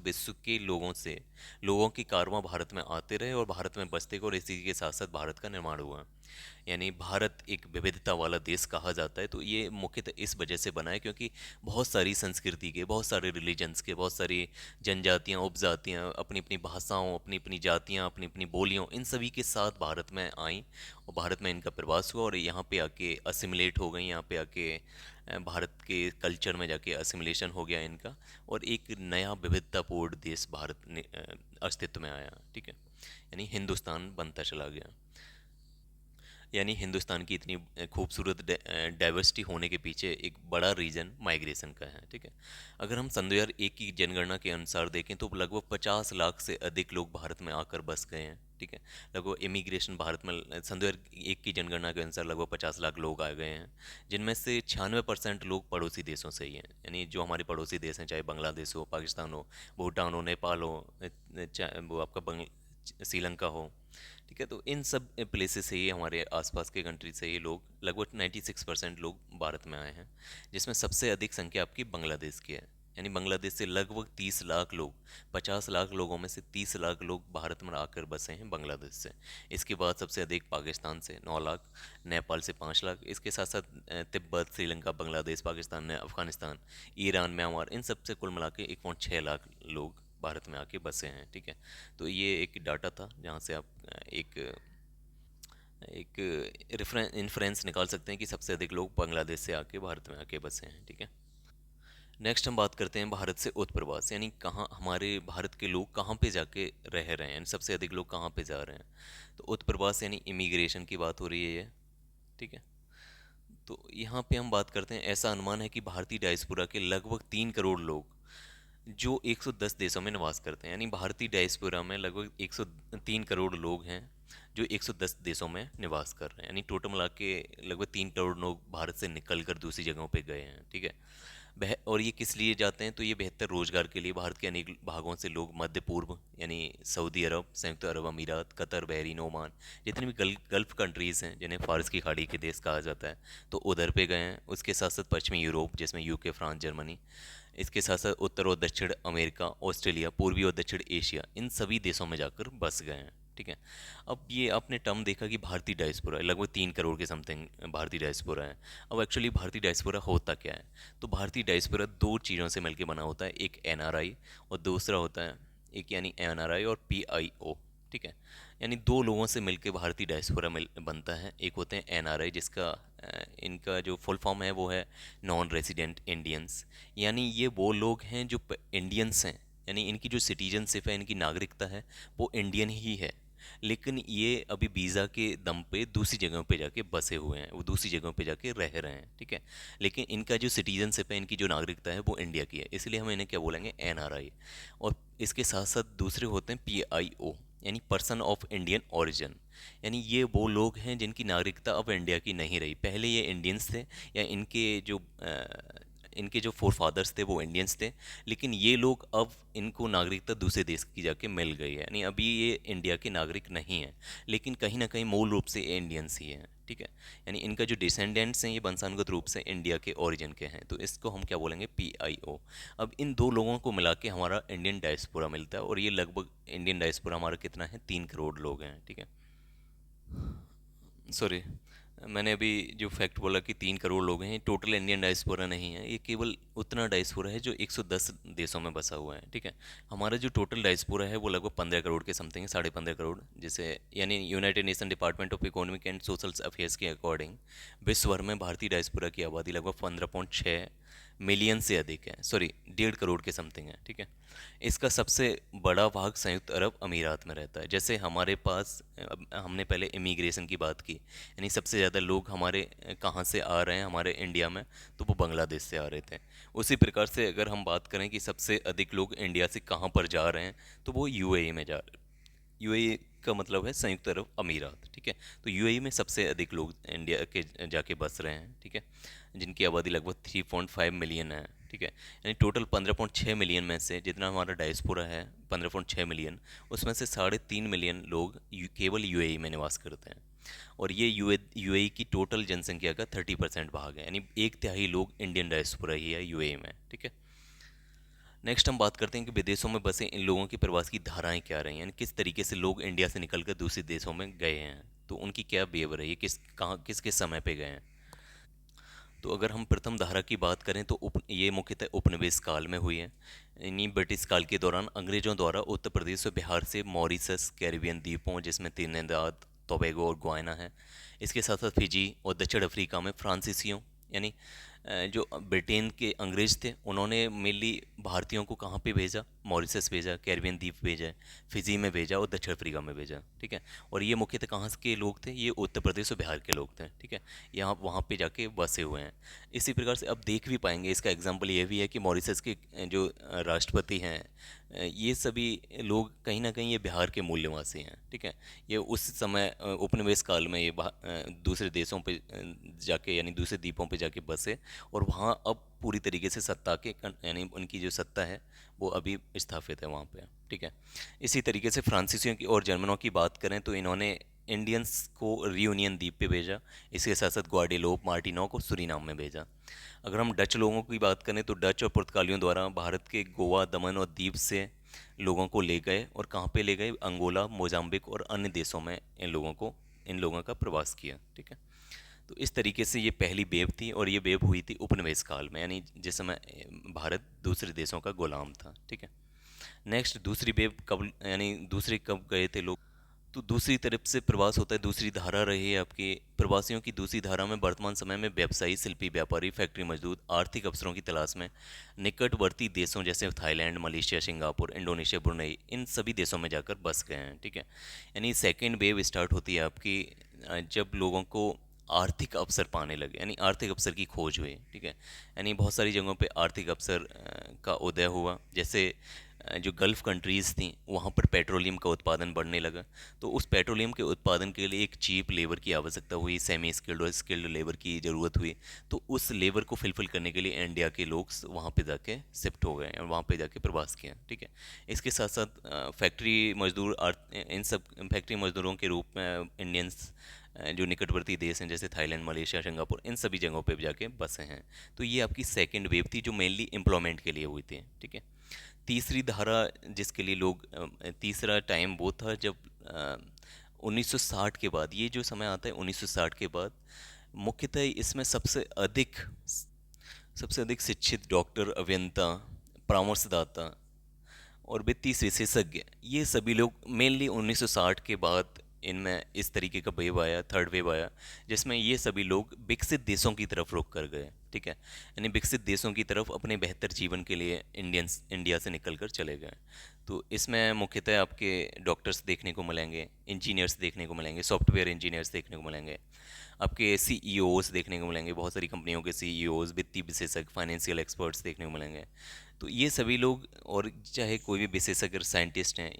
विश्व के लोगों के कारवां भारत में आते रहे और भारत में बसते गए, और इसी के साथ साथ भारत का निर्माण हुआ। यानी भारत एक विविधता वाला देश कहा जाता है। तो ये मुख्यतः इस वजह से बना है क्योंकि बहुत सारी संस्कृति के, बहुत सारे रिलीजन्स के, बहुत सारी जनजातियाँ, उपजातियाँ, अपनी अपनी भाषाओं, अपनी अपनी जातियाँ, अपनी अपनी बोलियों, इन सभी के साथ भारत में आई और भारत में इनका प्रवास हुआ और यहाँ पे आके असिमिलेट हो गई, यहाँ पे आके भारत के कल्चर में जाके असिमिलेशन हो गया इनका, और एक नया विविधतापूर्ण देश भारत ने अस्तित्व में आया, ठीक है। यानी हिंदुस्तान बनता चला गया। यानी हिंदुस्तान की इतनी खूबसूरत डाइवर्सिटी होने के पीछे एक बड़ा रीज़न माइग्रेशन का है, ठीक है। अगर हम सन 2001 की जनगणना के अनुसार देखें तो लगभग 50 लाख से अधिक लोग भारत में आकर बस गए हैं, ठीक है। लगभग इमिग्रेशन भारत में सन 2001 की जनगणना के अनुसार लगभग 50 लाख लोग आ गए हैं, जिनमें से 96% लोग पड़ोसी देशों से ही हैं। यानी जो हमारे पड़ोसी देश हैं, चाहे बांग्लादेश हो, पाकिस्तान हो, भूटान हो, नेपाल हो, वो आपका श्रीलंका हो, ठीक है। तो इन सब प्लेसेस से ही, हमारे आसपास के कंट्री से ही लोग, लगभग 96% लोग भारत में आए हैं, जिसमें सबसे अधिक संख्या आपकी बांग्लादेश की है। यानी बांग्लादेश से लगभग 30 लाख लोग, 50 लाख लोगों में से 30 लाख लोग भारत में आकर बसे हैं बांग्लादेश से। इसके बाद सबसे अधिक पाकिस्तान से 9 लाख, नेपाल से 5 लाख, इसके साथ साथ तिब्बत, श्रीलंका, बांग्लादेश, पाकिस्तान, अफगानिस्तान, ईरान, म्यांमार, इन सब से कुल मिला के 1.6 लाख लोग भारत में आके बसे हैं, ठीक है। तो ये एक डाटा था जहाँ से आप एक एक रेफरेंस इन्फ्रेंस निकाल सकते हैं कि सबसे अधिक लोग बांग्लादेश से आके भारत में आके बसे हैं, ठीक है। नेक्स्ट हम बात करते हैं भारत से उत्प्रवास, यानी कहाँ हमारे भारत के लोग कहाँ पे जाके रह रहे हैं, यानी सबसे अधिक लोग कहाँ पे जा रहे हैं। तो उत्प्रवास यानी इमिग्रेशन की बात हो रही है ये, ठीक है। तो यहाँ पे हम बात करते हैं, ऐसा अनुमान है कि भारतीय डायस्पोरा के लगभग 3 करोड़ लोग जो 110 देशों में निवास करते हैं, यानी भारतीय डायस्पोरा में लगभग 103 करोड़ लोग हैं जो 110 देशों में निवास कर रहे हैं। यानी टोटल मिला के लगभग 3 करोड़ लोग भारत से निकल कर दूसरी जगहों पे गए हैं, ठीक है। और ये किस लिए जाते हैं, तो ये बेहतर रोजगार के लिए। भारत के अनेक भागों से लोग मध्य पूर्व, यानी सऊदी अरब, संयुक्त अरब अमीरात, कतर, बहरीन, ओमान, जितनी भी गल्फ कंट्रीज़ हैं जिन्हें फारस की खाड़ी के देश कहा जाता है, तो उधर पे गए हैं। उसके साथ साथ पश्चिमी यूरोप, जिसमें यूके, फ्रांस, जर्मनी, इसके साथ साथ उत्तर और दक्षिण अमेरिका, ऑस्ट्रेलिया, पूर्वी और दक्षिण एशिया, इन सभी देशों में जाकर बस गए हैं, ठीक है। अब ये आपने टर्म देखा कि भारतीय डायस्पोरा लगभग 3 करोड़ के समथिंग भारतीय डायस्पोरा है। अब एक्चुअली भारतीय डायस्पोरा होता क्या है, तो भारतीय डायस्पोरा दो चीज़ों से मिलकर बना होता है, एक एनआरआई और दूसरा होता है एक, यानी एनआरआई और पीआईओ, ठीक है। यानी दो लोगों से मिलकर भारतीय डायस्पोरा मिल बनता है। एक होते हैं एनआरआई, जिसका इनका जो फुल फॉर्म है वो है नॉन रेजिडेंट इंडियंस। यानी ये वो लोग हैं जो इंडियंस हैं, यानी इनकी जो सिटीजनशिप है, इनकी नागरिकता है, वो इंडियन ही है, लेकिन ये अभी वीज़ा के दम पे दूसरी जगहों पे जाके बसे हुए हैं, वो दूसरी जगहों पे जाके रह रहे हैं, ठीक है। लेकिन इनका जो सिटीजनशिप है, इनकी जो नागरिकता है वो इंडिया की है, इसलिए हम इन्हें क्या बोलेंगे, एनआरआई। और इसके साथ साथ दूसरे होते हैं पीआईओ, यानी पर्सन ऑफ इंडियन ओरिजिन। यानी ये वो लोग हैं जिनकी नागरिकता अब इंडिया की नहीं रही। पहले ये इंडियंस थे, या इनके जो फोर फादर्स थे वो इंडियंस थे, लेकिन ये लोग अब इनको नागरिकता दूसरे देश की जाके मिल गई है, यानी अभी ये इंडिया के नागरिक नहीं हैं, लेकिन कहीं ना कहीं मूल रूप से ये इंडियंस ही हैं, ठीक है। यानी इनका जो डिसेंडेंट्स हैं ये वंशानुगत रूप से इंडिया के ओरिजिन के हैं, तो इसको हम क्या बोलेंगे, पीआईओ। अब इन दो लोगों को मिला के हमारा इंडियन डायस्पोरा मिलता है, और ये लगभग इंडियन डायस्पोरा हमारा कितना है, 3 करोड़ लोग हैं, ठीक है। सॉरी, मैंने अभी जो फैक्ट बोला कि 3 करोड़ लोग हैं, टोटल इंडियन डायस्पोरा नहीं है, ये केवल उतना डायस्पोरा है जो 110 देशों में बसा हुआ है, ठीक है। हमारा जो टोटल डायस्पोरा है वो लगभग 15 करोड़ के समथिंग है, 15.5 करोड़, जिसे यानी United nation department of economic and social affairs के अकॉर्डिंग विश्व भर में भारतीय डायस्पोरा की आबादी लगभग 15.6 मिलियन से अधिक है, सॉरी 1.5 करोड़ के समथिंग है, ठीक है। इसका सबसे बड़ा भाग संयुक्त अरब अमीरात में रहता है। जैसे हमारे पास हमने पहले इमिग्रेशन की बात की, यानी सबसे ज़्यादा लोग हमारे कहाँ से आ रहे हैं हमारे इंडिया में, तो वो बांग्लादेश से आ रहे थे। उसी प्रकार से अगर हम बात करें कि सबसे अधिक लोग इंडिया से कहाँ पर जा रहे हैं, तो वो यूएई में जा रहे हैं। यूएई का मतलब है संयुक्त अरब अमीरात, ठीक है। तो यूएई में सबसे अधिक लोग इंडिया के जाके बस रहे हैं, ठीक है, जिनकी आबादी लगभग 3.5 मिलियन है, ठीक है। यानी टोटल 15.6 मिलियन में से जितना हमारा डायस्पोरा है 15.6 मिलियन, उसमें से 3.5 मिलियन लोग केवल यूएई में निवास करते हैं। और ये यूएई की टोटल जनसंख्या का 30% भाग है, यानी एक तिहाई लोग इंडियन डायस्पोरा ही है यूएई में, ठीक है। नेक्स्ट हम बात करते हैं कि विदेशों में बसे इन लोगों की प्रवास की धाराएं क्या रही हैं, यानी किस तरीके से लोग इंडिया से निकलकर दूसरे देशों में गए हैं, तो उनकी क्या बिहेव रही है, किस किस समय पे गए हैं। तो अगर हम प्रथम धारा की बात करें तो ये मुख्यतः उपनिवेश काल में हुई है। इन्हीं ब्रिटिश काल के दौरान अंग्रेजों द्वारा उत्तर प्रदेश और बिहार से मॉरिशस, कैरिबियन द्वीपों जिसमें त्रिनिदाद, टोबैगो और गुयाना है, इसके साथ साथ फिजी और दक्षिण अफ्रीका में फ्रांसीसियों, यानी जो ब्रिटेन के अंग्रेज थे, उन्होंने मेनली भारतीयों को कहाँ पे भेजा, मॉरिशस भेजा, कैरिबियन द्वीप भेजा, फिजी में भेजा और दक्षिण अफ्रीका में भेजा, ठीक है। और ये मुख्यतः कहाँ के लोग थे, ये उत्तर प्रदेश और बिहार के लोग थे, ठीक है। यहाँ वहाँ पे जाके बसे हुए हैं। इसी प्रकार से अब देख भी पाएंगे, इसका एग्जाम्पल ये भी है कि मॉरिशस के जो राष्ट्रपति हैं, ये सभी लोग कहीं ना कहीं ये बिहार के मूल निवासी हैं, ठीक है। ये उस समय उपनिवेश काल में ये दूसरे देशों पे जाके, यानी दूसरे द्वीपों पे जाके बसे, और वहाँ अब पूरी तरीके से सत्ता के यानी उनकी जो सत्ता है वो अभी स्थापित है वहाँ पे, ठीक है। इसी तरीके से फ्रांसीसियों की और जर्मनों की बात करें तो इन्होंने इंडियंस को रियूनियन द्वीप पे भेजा, इसके साथ साथ ग्वाडेलोप, मार्टिनोक और सुरीनाम में भेजा। अगर हम डच लोगों की बात करें तो डच और पुर्तगालियों द्वारा भारत के गोवा, दमन और दीव से लोगों को ले गए, और कहाँ पे ले गए, अंगोला, मोजाम्बिक और अन्य देशों में इन लोगों का प्रवास किया, ठीक है। तो इस तरीके से ये पहली वेव थी, और ये वेव हुई थी उपनिवेश काल में, यानी जिस समय भारत दूसरे देशों का गुलाम था, ठीक है। नेक्स्ट दूसरी वेव कब, यानी दूसरे कब गए थे लोग, तो दूसरी तरफ से प्रवास होता है, दूसरी धारा रही है आपकी। प्रवासियों की दूसरी धारा में वर्तमान समय में व्यवसायी, शिल्पी, व्यापारी, फैक्ट्री मजदूर आर्थिक अवसरों की तलाश में निकटवर्ती देशों जैसे Thailand, Malaysia, Singapore, Indonesia, Brunei, इन सभी देशों में जाकर बस गए हैं, ठीक है। यानी सेकेंड वेव स्टार्ट होती है आपकी जब लोगों को आर्थिक अवसर पाने लगे, यानी आर्थिक अवसर की खोज हुई, ठीक है। यानी बहुत सारी जगहों पे आर्थिक अवसर का उदय हुआ, जैसे जो गल्फ़ कंट्रीज़ थी वहाँ पर पेट्रोलियम का उत्पादन बढ़ने लगा, तो उस पेट्रोलियम के उत्पादन के लिए एक चीप लेबर की आवश्यकता हुई, सेमी स्किल्ड और स्किल्ड लेबर की ज़रूरत हुई। तो उस लेबर को फिलफिल करने के लिए इंडिया के लोग वहाँ पे जाके शिफ्ट हो गए और वहाँ पे जाके प्रवास किया, ठीक है। इसके साथ साथ फैक्ट्री मजदूर, इन सब फैक्ट्री मजदूरों के रूप में इंडियंस जो निकटवर्ती देश हैं जैसे थाईलैंड, मलेशिया, सिंगापुर, इन सभी जगहों पे जाके बसे हैं। तो ये आपकी सेकेंड वेव थी जो मेनली एम्प्लॉयमेंट के लिए हुई थी, ठीक है। तीसरी धारा जिसके लिए लोग तीसरा टाइम वो था जब 1960 के बाद, ये जो समय आता है 1960 के बाद, मुख्यतः इसमें सबसे अधिक शिक्षित डॉक्टर, अभियंता, परामर्शदाता और वित्तीय विशेषज्ञ, ये सभी लोग मेनली 1960 के बाद इनमें इस तरीके का वेव आया, थर्ड वेव आया, जिसमें ये सभी लोग विकसित देशों की तरफ रुख कर गए। ठीक है, यानी विकसित देशों की तरफ अपने बेहतर जीवन के लिए इंडिया से निकल कर चले गए। तो इसमें मुख्यतः आपके डॉक्टर्स देखने को मिलेंगे, इंजीनियर्स देखने को मिलेंगे, सॉफ्टवेयर इंजीनियर्स देखने को मिलेंगे, आपके सीईओज देखने को मिलेंगे, बहुत सारी कंपनियों के सीईओज, वित्तीय विशेषज्ञ, फाइनेंशियल एक्सपर्ट्स देखने को मिलेंगे। तो ये सभी लोग, और चाहे कोई भी विशेषज्ञ साइंटिस्ट हैं,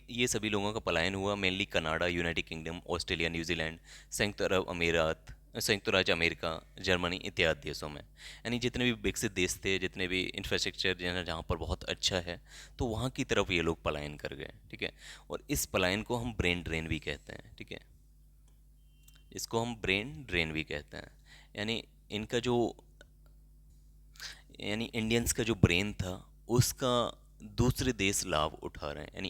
ये सभी लोगों का पलायन हुआ mainly Canada, United kingdom, Australia, New Zealand, संयुक्त राज्य अमेरिका, जर्मनी इत्यादि देशों में। यानी जितने भी विकसित देश थे, जितने भी इंफ्रास्ट्रक्चर जहाँ पर बहुत अच्छा है, तो वहाँ की तरफ ये लोग पलायन कर गए। ठीक है, और इस पलायन को हम ब्रेन ड्रेन भी कहते हैं। ठीक है, इसको हम ब्रेन ड्रेन भी कहते हैं। यानी इनका जो यानी इंडियंस का जो ब्रेन था, उसका दूसरे देश लाभ उठा रहे हैं। यानी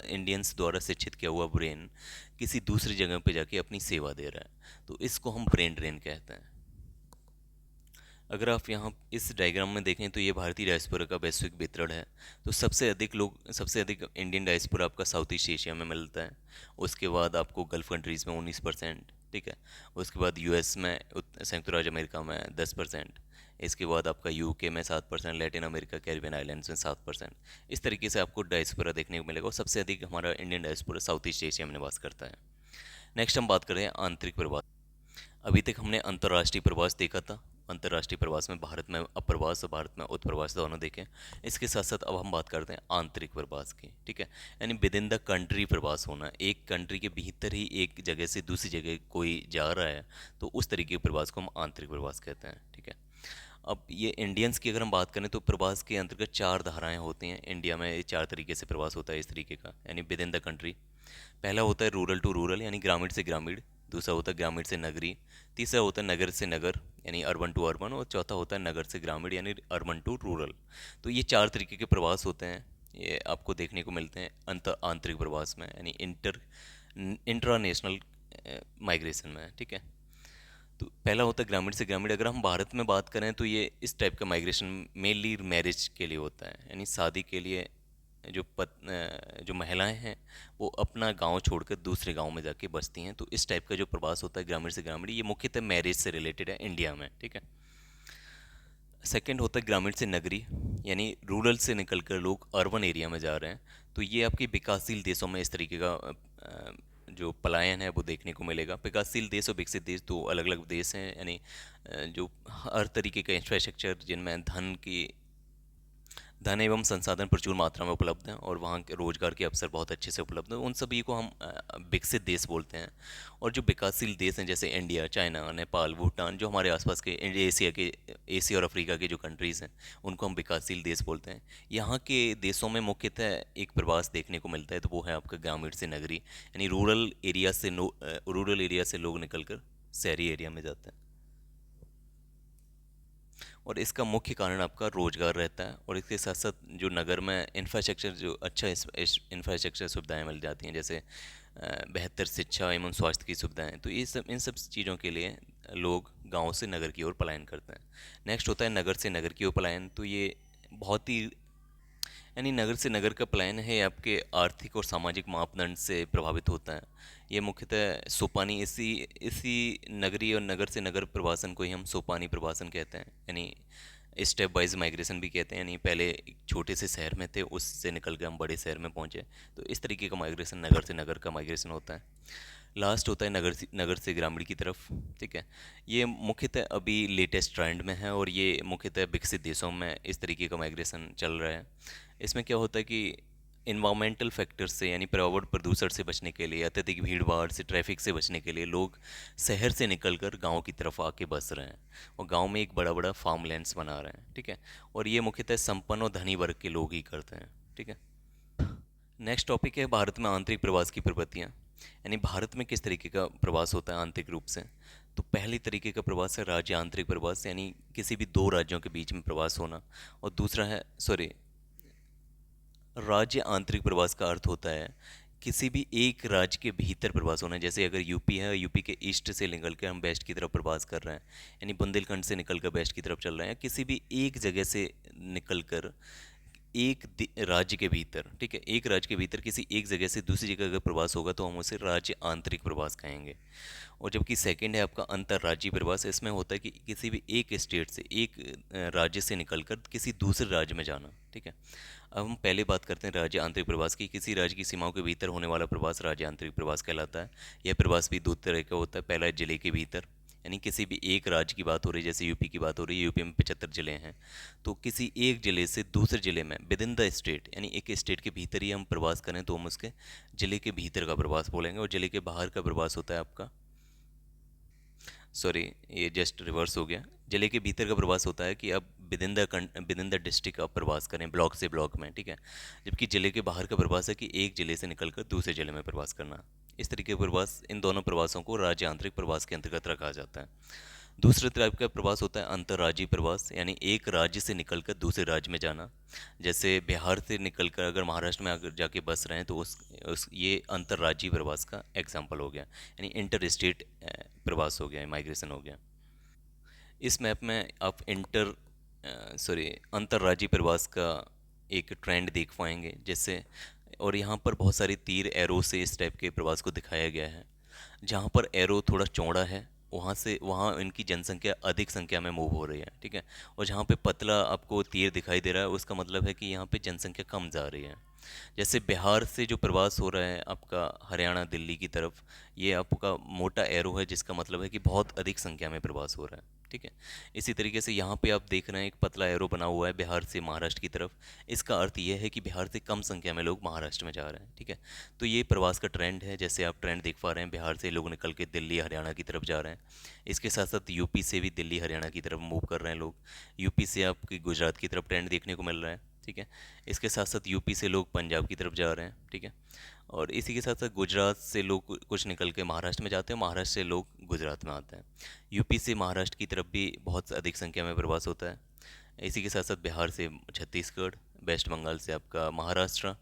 इंडियंस द्वारा शिक्षित किया हुआ ब्रेन किसी दूसरी जगह पे जाके अपनी सेवा दे रहा है, तो इसको हम ब्रेन ड्रेन कहते हैं। अगर आप यहाँ इस डायग्राम में देखें तो ये भारतीय डायस्पोरा का वैश्विक वितरण है। तो सबसे अधिक इंडियन डायस्पोरा आपका साउथ ईस्ट एशिया में मिलता है। उसके बाद आपको गल्फ कंट्रीज़ में 19%। ठीक है, उसके बाद यूएस में, संयुक्त राज्य अमेरिका में 10%। इसके बाद आपका यूके में 7%, लैटिन अमेरिका, कैरिबियन आइलैंड्स में 7%। इस तरीके से आपको डायस्पोरा देखने को मिलेगा, और सबसे अधिक हमारा Indian diaspora south east Asia में निवास करता है। नेक्स्ट हम बात करें आंतरिक प्रवास। अभी तक हमने अंतर्राष्ट्रीय प्रवास देखा था। अंतर्राष्ट्रीय प्रवास में भारत में अप्रवास और भारत में उत्प्रवास दोनों देखे। इसके साथ साथ अब हम बात करते हैं आंतरिक प्रवास की। ठीक है, यानी विद इन द कंट्री प्रवास होना, एक कंट्री के भीतर ही एक जगह से दूसरी जगह कोई जा रहा है, तो उस तरीके के प्रवास को हम आंतरिक प्रवास कहते हैं। ठीक है, अब ये इंडियंस की अगर हम बात करें तो प्रवास के अंतर्गत चार धाराएं होती हैं। इंडिया में ये चार तरीके से प्रवास होता है इस तरीके का, यानी विद इन द कंट्री। पहला होता है रूरल टू रूरल, यानी ग्रामीण से ग्रामीण। दूसरा होता है ग्रामीण से नगरी। तीसरा होता है नगर से नगर, यानी अर्बन टू अर्बन। और चौथा होता है नगर से ग्रामीण, यानी अर्बन टू रूरल। तो ये चार तरीके के प्रवास होते हैं, ये आपको देखने को मिलते हैं आंतरिक प्रवास में, यानी इंट्रा नेशनल माइग्रेशन में। ठीक है, तो पहला होता है ग्रामीण से ग्रामीण। अगर हम भारत में बात करें तो ये इस टाइप का माइग्रेशन मेनली मैरिज के लिए होता है, यानी शादी के लिए जो महिलाएं हैं वो अपना गांव छोड़कर दूसरे गांव में जाके बसती हैं। तो इस टाइप का जो प्रवास होता है ग्रामीण से ग्रामीण, ये मुख्यतः मैरिज से रिलेटेड है इंडिया में। ठीक है, सेकंड होता है ग्रामीण से नगरी, यानी रूरल से निकलकर लोग अर्बन एरिया में जा रहे हैं। तो ये आपके विकासशील देशों में इस तरीके का जो पलायन है वो देखने को मिलेगा। विकासशील देश और विकसित देश दो अलग अलग देश हैं, यानी जो हर तरीके का इंफ्रास्ट्रक्चर जिनमें धन एवं संसाधन प्रचुर मात्रा में उपलब्ध हैं, और वहाँ के रोजगार के अवसर बहुत अच्छे से उपलब्ध हैं, उन सभी को हम विकसित देश बोलते हैं। और जो विकासशील देश हैं जैसे इंडिया, चाइना, नेपाल, भूटान, जो हमारे आसपास के एशिया और अफ्रीका के जो कंट्रीज़ हैं, उनको हम विकासशील देश बोलते हैं। यहाँ के देशों में मुख्यतः एक प्रवास देखने को मिलता है, तो वो है आपका ग्रामीण से नगरी, यानी रूरल एरिया से लोग निकलकर शहरी एरिया में जाते हैं। और इसका मुख्य कारण आपका रोजगार रहता है, और इसके साथ साथ जो नगर में इंफ्रास्ट्रक्चर, जो अच्छा इंफ्रास्ट्रक्चर सुविधाएं मिल जाती हैं, जैसे बेहतर शिक्षा एवं स्वास्थ्य की सुविधाएं, तो ये सब इन सब चीज़ों के लिए लोग गांव से नगर की ओर पलायन करते हैं। नेक्स्ट होता है नगर से नगर की ओर पलायन। तो ये बहुत ही, यानी नगर से नगर का पलायन है आपके आर्थिक और सामाजिक मापदंड से प्रभावित होता है। ये मुख्यतः सोपानी, इसी इसी नगरी और नगर से नगर प्रवासन को ही हम सोपानी प्रवासन कहते हैं, यानी स्टेप वाइज माइग्रेशन भी कहते हैं। यानी पहले एक छोटे से शहर में थे, उससे निकल के हम बड़े शहर में पहुंचे, तो इस तरीके का माइग्रेशन नगर से नगर का माइग्रेशन होता है। लास्ट होता है नगर से ग्रामीण की तरफ। ठीक है, ये मुख्यतः अभी लेटेस्ट ट्रेंड में है, और ये मुख्यतः विकसित देशों में इस तरीके का माइग्रेशन चल रहा है। इसमें क्या होता है कि इन्वामेंटल फैक्टर्स से, यानी पर्यावरण प्रदूषण से बचने के लिए, अत्यधिक भीड़ भाड़ से, ट्रैफिक से बचने के लिए लोग शहर से निकलकर गांव की तरफ आके बस रहे हैं, और गांव में एक बड़ा बड़ा फार्म लैंड्स बना रहे हैं। ठीक है, और ये मुख्यतः संपन्न और धनी वर्ग के लोग ही करते हैं। ठीक है, नेक्स्ट टॉपिक है भारत में आंतरिक प्रवास की प्रवृत्तियाँ, यानी भारत में किस तरीके का प्रवास होता है आंतरिक रूप से। तो पहली तरीके का प्रवास है राज्य आंतरिक प्रवास, यानी किसी भी दो राज्यों के बीच में प्रवास होना। और दूसरा है, राज्य आंतरिक प्रवास का अर्थ होता है किसी भी एक राज्य के भीतर प्रवास होना। जैसे अगर यूपी है, यूपी के ईस्ट से निकल के हम वेस्ट की तरफ प्रवास कर रहे हैं, यानी बुंदेलखंड से निकल कर वेस्ट की तरफ चल रहे हैं, किसी भी एक जगह से निकल कर राज्य के भीतर, ठीक है, एक राज्य के भीतर किसी एक जगह से दूसरी जगह अगर प्रवास होगा तो हम उसे राज्य आंतरिक प्रवास कहेंगे। और जबकि सेकंड है आपका अंतर्राज्यीय प्रवास, इसमें होता है कि किसी भी एक स्टेट से, एक राज्य से निकलकर किसी दूसरे राज्य में जाना, ठीक है। अब हम पहले बात करते हैं राज्य आंतरिक प्रवास की। किसी राज्य की सीमाओं के भीतर होने वाला प्रवास राज्य आंतरिक प्रवास कहलाता है। यह प्रवास भी दो तरह का होता है। पहला है जिले के भीतर, यानी किसी भी एक राज्य की बात हो रही है, जैसे यूपी की बात हो रही है, यूपी में 75 जिले हैं, तो किसी एक जिले से दूसरे जिले में विद इन द स्टेट, यानी एक स्टेट के भीतर ही हम प्रवास करें तो हम उसके जिले के भीतर का प्रवास बोलेंगे। और जिले के बाहर का प्रवास होता है आपका, सॉरी, ये जस्ट रिवर्स हो गया। जिले के भीतर का प्रवास होता है कि अब विद इन द डिस्ट्रिक्ट आप प्रवास करें, ब्लॉक से ब्लॉक में, ठीक है। जबकि जिले के बाहर का प्रवास है कि एक जिले से निकलकर दूसरे जिले में प्रवास करना। इस तरीके के प्रवास, इन दोनों प्रवासों को राज्य आंतरिक प्रवास के अंतर्गत रखा जाता है। दूसरे टाइप का प्रवास होता है अंतर्राज्यीय प्रवास, यानी एक राज्य से निकलकर दूसरे राज्य में जाना। जैसे बिहार से निकलकर अगर महाराष्ट्र में अगर जाके बस रहे हैं तो उस ये अंतर्राज्यीय प्रवास का एग्जाम्पल हो गया, यानी इंटर स्टेट प्रवास हो गया, माइग्रेशन हो गया। इस मैप में आप अंतर्राज्यीय प्रवास का एक ट्रेंड देख पाएंगे, जैसे, और यहाँ पर बहुत सारी तीर एरो से इस टाइप के प्रवास को दिखाया गया है। जहाँ पर एरो थोड़ा चौड़ा है, वहाँ इनकी जनसंख्या अधिक संख्या में मूव हो रही है, ठीक है। और जहाँ पे पतला आपको तीर दिखाई दे रहा है, उसका मतलब है कि यहाँ पे जनसंख्या कम जा रही है। जैसे बिहार से जो प्रवास हो रहा है आपका हरियाणा दिल्ली की तरफ, ये आपका मोटा एरो है, जिसका मतलब है कि बहुत अधिक संख्या में प्रवास हो रहा है, ठीक है। इसी तरीके से यहाँ पे आप देख रहे हैं एक पतला एरो बना हुआ है बिहार से महाराष्ट्र की तरफ। इसका अर्थ ये है कि बिहार से कम संख्या में लोग महाराष्ट्र में जा रहे हैं, ठीक है। तो ये प्रवास का ट्रेंड है, जैसे आप ट्रेंड देख पा रहे हैं, बिहार से लोग निकल के दिल्ली हरियाणा की तरफ जा रहे हैं। इसके साथ साथ यूपी से भी दिल्ली हरियाणा की तरफ मूव कर रहे हैं लोग। यूपी से आपकी गुजरात की तरफ ट्रेंड देखने को मिल रहा है, ठीक है। इसके साथ साथ यूपी से लोग पंजाब की तरफ जा रहे हैं, ठीक है। और इसी के साथ साथ गुजरात से लोग कुछ निकल के महाराष्ट्र में जाते हैं, महाराष्ट्र से लोग गुजरात में आते हैं। यूपी से महाराष्ट्र की तरफ भी बहुत अधिक संख्या में प्रवास होता है। इसी के साथ साथ बिहार से छत्तीसगढ़, वेस्ट बंगाल से आपका महाराष्ट्र,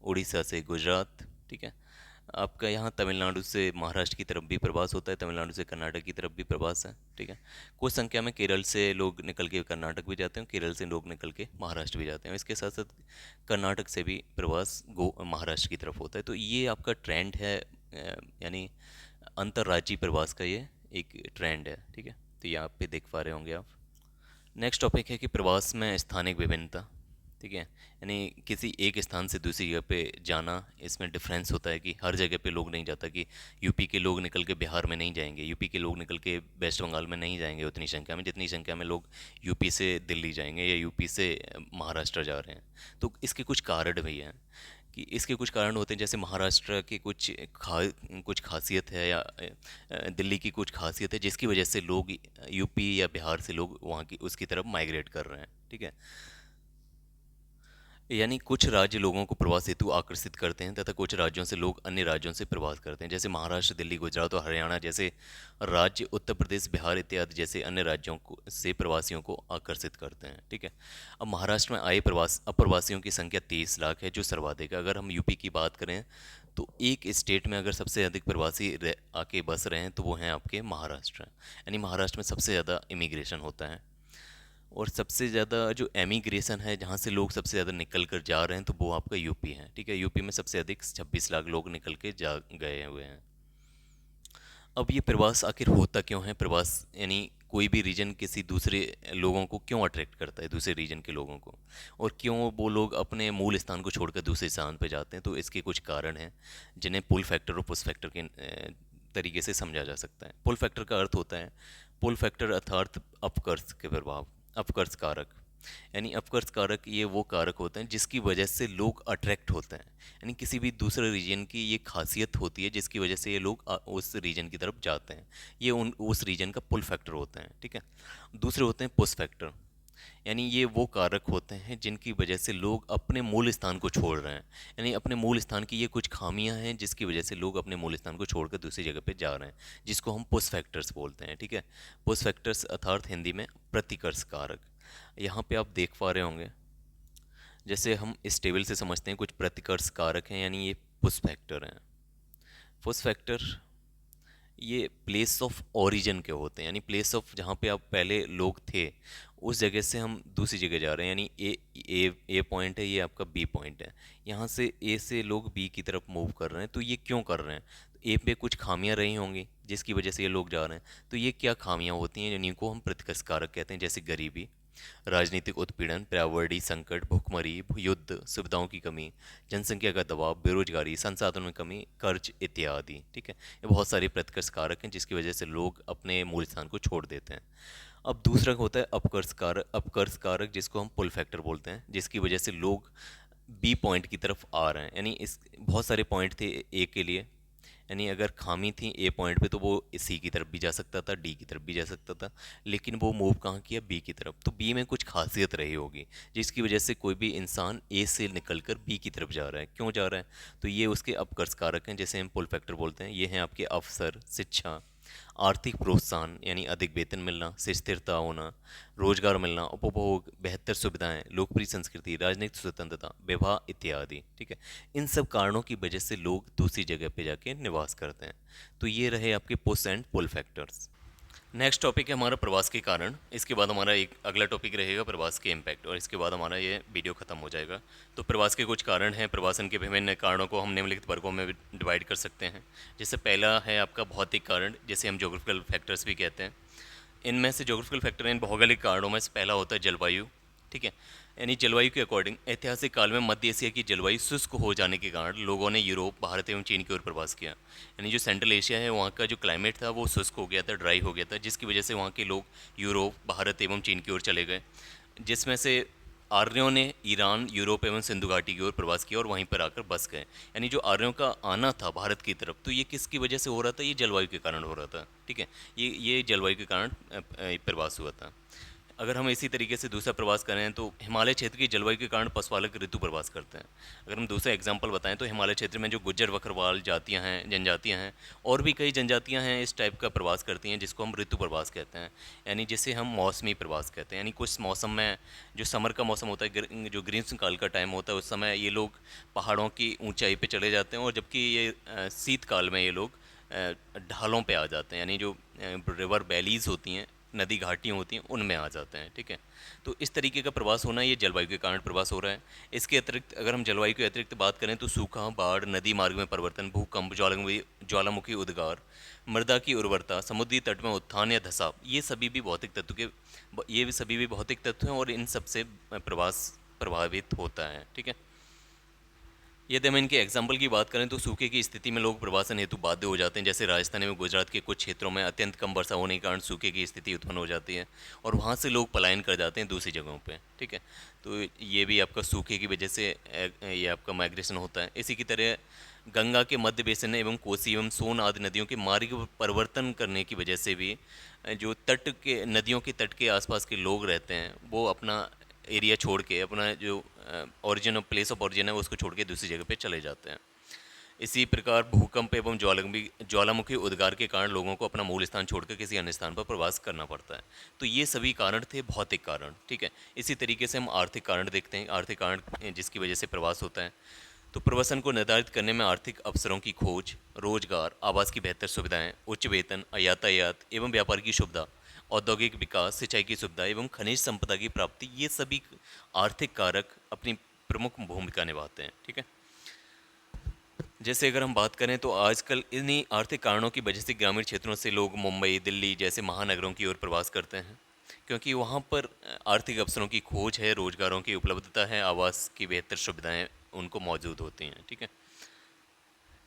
उड़ीसा से गुजरात, ठीक है। आपका यहाँ तमिलनाडु से महाराष्ट्र की तरफ भी प्रवास होता है, तमिलनाडु से कर्नाटक की तरफ भी प्रवास है, ठीक है। कुछ संख्या में केरल से लोग निकल के कर्नाटक भी जाते हैं, केरल से लोग निकल के महाराष्ट्र भी जाते हैं। इसके साथ साथ कर्नाटक से भी प्रवास महाराष्ट्र की तरफ होता है। तो ये आपका ट्रेंड है, यानी अंतर्राज्यीय प्रवास का ये एक ट्रेंड है, ठीक है। तो यहाँ पे देख पा रहे होंगे आप। नेक्स्ट टॉपिक है कि प्रवास में स्थानिक विभिन्नता, ठीक है। यानी किसी एक स्थान से दूसरी जगह पे जाना, इसमें डिफरेंस होता है कि हर जगह पे लोग नहीं जाता, कि यूपी के लोग निकल के बिहार में नहीं जाएंगे, यूपी के लोग निकल के वेस्ट बंगाल में नहीं जाएंगे उतनी संख्या में जितनी संख्या में लोग यूपी से दिल्ली जाएंगे या यूपी से महाराष्ट्र जा रहे हैं। तो इसके कुछ कारण भी हैं, कि इसके कुछ कारण होते हैं, जैसे महाराष्ट्र के कुछ खासियत है, या दिल्ली की कुछ खासियत है, जिसकी वजह से लोग यूपी या बिहार से लोग वहाँ की उसकी तरफ माइग्रेट कर रहे हैं, ठीक है। यानी कुछ राज्य लोगों को प्रवास हेतु आकर्षित करते हैं तथा कुछ राज्यों से लोग अन्य राज्यों से प्रवास करते हैं। जैसे महाराष्ट्र, दिल्ली, गुजरात और हरियाणा जैसे राज्य, उत्तर प्रदेश, बिहार इत्यादि जैसे अन्य राज्यों को से प्रवासियों को आकर्षित करते हैं, ठीक है। अब महाराष्ट्र में आए अप्रवासियों की संख्या 30 लाख है, जो सर्वाधिक है। अगर हम यूपी की बात करें तो एक स्टेट में अगर सबसे अधिक प्रवासी आके बस रहे हैं तो वो हैं आपके महाराष्ट्र, यानी महाराष्ट्र में सबसे ज़्यादा इमिग्रेशन होता है। और सबसे ज़्यादा जो एमिग्रेशन है, जहाँ से लोग सबसे ज़्यादा निकल कर जा रहे हैं, तो वो आपका यूपी है, ठीक है। यूपी में सबसे अधिक 26 लाख लोग निकल के जा गए हुए हैं। अब ये प्रवास आखिर होता क्यों है? प्रवास यानी कोई भी रीजन किसी दूसरे लोगों को क्यों अट्रैक्ट करता है, दूसरे रीजन के लोगों को, और क्यों वो लोग अपने मूल स्थान को छोड़कर दूसरे स्थान पर जाते हैं? तो इसके कुछ कारण हैं, जिन्हें पुल फैक्टर और पुश फैक्टर के तरीके से समझा जा सकता है। पुल फैक्टर का अर्थ होता है, पुल फैक्टर अर्थात अपकर्ष के प्रभाव, अपकर्ष कारक। यानी अपकर्ष कारक ये वो कारक होते हैं जिसकी वजह से लोग अट्रैक्ट होते हैं, यानी किसी भी दूसरे रीजन की ये खासियत होती है जिसकी वजह से ये लोग उस रीजन की तरफ जाते हैं। ये उस रीजन का पुल फैक्टर होते हैं, ठीक है। दूसरे होते हैं पुश फैक्टर, यानी ये वो कारक होते हैं जिनकी वजह से लोग अपने मूल स्थान को छोड़ रहे हैं, यानी अपने मूल स्थान की ये कुछ खामियां हैं जिसकी वजह से लोग अपने मूल स्थान को छोड़कर दूसरी जगह पे जा रहे हैं, जिसको हम पुश फैक्टर्स बोलते हैं, ठीक है। पुश फैक्टर्स अर्थात हिंदी में प्रतिकर्ष कारक। यहाँ पे आप देख पा रहे होंगे, जैसे हम इस टेबल से समझते हैं कुछ प्रतिकर्ष कारक हैं, यानी ये पुश फैक्टर हैं। पुश फैक्टर ये प्लेस ऑफ ओरिजिन के होते हैं, यानी प्लेस ऑफ जहाँ पे आप पहले लोग थे उस जगह से हम दूसरी जगह जा रहे हैं, यानी ए पॉइंट है, ये आपका बी पॉइंट है। यहाँ से ए से लोग बी की तरफ मूव कर रहे हैं, तो ये क्यों कर रहे हैं? ए पे कुछ खामियां रही होंगी जिसकी वजह से ये लोग जा रहे हैं। तो ये क्या खामियां होती हैं, यानी इनको हम प्रतिकर्ष कारक कहते हैं, जैसे गरीबी, राजनीतिक उत्पीड़न, पर्यावरणीय संकट, भुखमरी, युद्ध, सुविधाओं की कमी, जनसंख्या का दबाव, बेरोजगारी, संसाधनों में कमी, कर्ज इत्यादि। ठीक है, ये बहुत सारे प्रतिकर्ष कारक हैं जिसकी वजह से लोग अपने मूल स्थान को छोड़ देते हैं। अब दूसरा होता है अपकर्ष कारक। अपकर्ष कारक जिसको हम पुल फैक्टर बोलते हैं, जिसकी वजह से लोग बी पॉइंट की तरफ आ रहे हैं। यानी इस बहुत सारे पॉइंट थे ए के लिए, यानी अगर खामी थी ए पॉइंट पे तो वो सी की तरफ भी जा सकता था, डी की तरफ भी जा सकता था, लेकिन वो मूव कहाँ किया? बी की तरफ। तो बी में कुछ खासियत रही होगी जिसकी वजह से कोई भी इंसान ए से निकलकर बी की तरफ जा रहा है। क्यों जा रहा है? तो ये उसके अपकर्ष कारक हैं, जैसे हम पुल फैक्टर बोलते हैं। ये हैं आपके अवसर, शिक्षा, आर्थिक प्रोत्साहन यानी अधिक वेतन मिलना, स्थिरता होना, रोजगार मिलना, उपभोग, बेहतर सुविधाएं, लोकप्रिय संस्कृति, राजनीतिक स्वतंत्रता, विवाह इत्यादि। ठीक है, इन सब कारणों की वजह से लोग दूसरी जगह पे जाके निवास करते हैं। तो ये रहे आपके push and pull factors. Next topic है हमारा प्रवास के कारण। इसके बाद हमारा एक अगला टॉपिक रहेगा प्रवास के इम्पैक्ट, और इसके बाद हमारा ये वीडियो खत्म हो जाएगा। तो प्रवास के कुछ कारण हैं। प्रवासन के विभिन्न कारणों को हम निम्नलिखित वर्गों में डिवाइड कर सकते हैं। जैसे पहला है आपका भौतिक कारण, जिसे हम ज्योग्राफिकल फैक्टर्स भी कहते हैं। इनमें से ज्योग्राफिकल फैक्टर, इन भौगोलिक कारणों में से पहला होता है जलवायु। ठीक है, यानी जलवायु के अकॉर्डिंग ऐतिहासिक काल में मध्य एशिया की जलवायु शुष्क हो जाने के कारण लोगों ने यूरोप, भारत एवं चीन की ओर प्रवास किया। यानी जो सेंट्रल एशिया है वहाँ का जो क्लाइमेट था वो शुष्क हो गया था, ड्राई हो गया था, जिसकी वजह से वहाँ के लोग यूरोप, भारत एवं चीन की ओर चले गए, जिसमें से आर्यों ने ईरान, यूरोप एवं सिंधु घाटी की ओर प्रवास किया और वहीं पर आकर बस गए। यानी जो आर्यों का आना था भारत की तरफ, तो ये किसकी वजह से हो रहा था? ये जलवायु के कारण हो रहा था। ठीक है, ये जलवायु के कारण प्रवास हुआ था। अगर हम इसी तरीके से दूसरा प्रवास करें तो हिमालय क्षेत्र की जलवायु के कारण पशुपालक ऋतु प्रवास करते हैं। अगर हम दूसरा एग्जांपल बताएं तो हिमालय क्षेत्र में जो गुज्जर बकरवाल जातियां हैं, जनजातियां हैं, और भी कई जनजातियां हैं, इस टाइप का प्रवास करती हैं जिसको हम ऋतु प्रवास कहते हैं, यानी जिसे हम मौसमी प्रवास कहते हैं। यानी कुछ मौसम में, जो समर का मौसम होता है, जो ग्रीष्मकाल का टाइम होता है, उस समय ये लोग पहाड़ों की ऊंचाई पे चले जाते हैं, और जबकि ये शीतकाल में ये लोग ढालों पे आ जाते हैं, यानी जो रिवर वैलीज़ होती हैं, नदी घाटियाँ होती हैं, उनमें आ जाते हैं। ठीक है, तो इस तरीके का प्रवास होना, ये जलवायु के कारण प्रवास हो रहा है। इसके अतिरिक्त अगर हम जलवायु के अतिरिक्त बात करें तो सूखा, बाढ़, नदी मार्ग में परिवर्तन, भूकंप, ज्वालामुखी उद्गार, मृदा की उर्वरता, समुद्री तट में उत्थान या धसाव, ये भी सभी भी भौतिक तत्व हैं, और इन सबसे प्रवास प्रभावित होता है। ठीक है, यदि हम इनके एग्जाम्पल की बात करें तो सूखे की स्थिति में लोग प्रवासन हेतु बाध्य हो जाते हैं। जैसे राजस्थान एवं गुजरात के कुछ क्षेत्रों में अत्यंत कम वर्षा होने के कारण सूखे की स्थिति उत्पन्न हो जाती है, और वहाँ से लोग पलायन कर जाते हैं दूसरी जगहों पे। ठीक है, तो ये भी आपका सूखे की वजह से ये आपका माइग्रेशन होता है। इसी की तरह गंगा के मध्य बेसिन एवं कोसी एवं सोन आदि नदियों के मार्ग परिवर्तन करने की वजह से भी जो तट के, नदियों के तट के आसपास के लोग रहते हैं, वो अपना एरिया छोड़ के, अपना जो ओरिजिन प्लेस ऑफ ओरिजिन है उसको छोड़ के दूसरी जगह पे चले जाते हैं। इसी प्रकार भूकंप एवं ज्वालामुखी उद्गार के कारण लोगों को अपना मूल स्थान छोड़कर किसी अन्य स्थान पर प्रवास करना पड़ता है। तो ये सभी कारण थे भौतिक कारण। ठीक है, इसी तरीके से हम आर्थिक कारण देखते हैं। आर्थिक कारण जिसकी वजह से प्रवास होता है, तो प्रवासन को निर्धारित करने में आर्थिक अवसरों की खोज, रोजगार, आवास की बेहतर सुविधाएं, उच्च वेतन, यातायात एवं व्यापार की सुविधा, औद्योगिक विकास, सिंचाई की सुविधा एवं खनिज संपदा की प्राप्ति, ये सभी आर्थिक कारक अपनी प्रमुख भूमिका निभाते हैं। ठीक है, जैसे अगर हम बात करें तो आजकल इन्हीं आर्थिक कारणों की वजह से ग्रामीण क्षेत्रों से लोग मुंबई, दिल्ली जैसे महानगरों की ओर प्रवास करते हैं, क्योंकि वहाँ पर आर्थिक अवसरों की खोज है, रोजगारों की उपलब्धता है, आवास की बेहतर सुविधाएं उनको मौजूद होती हैं। ठीक है,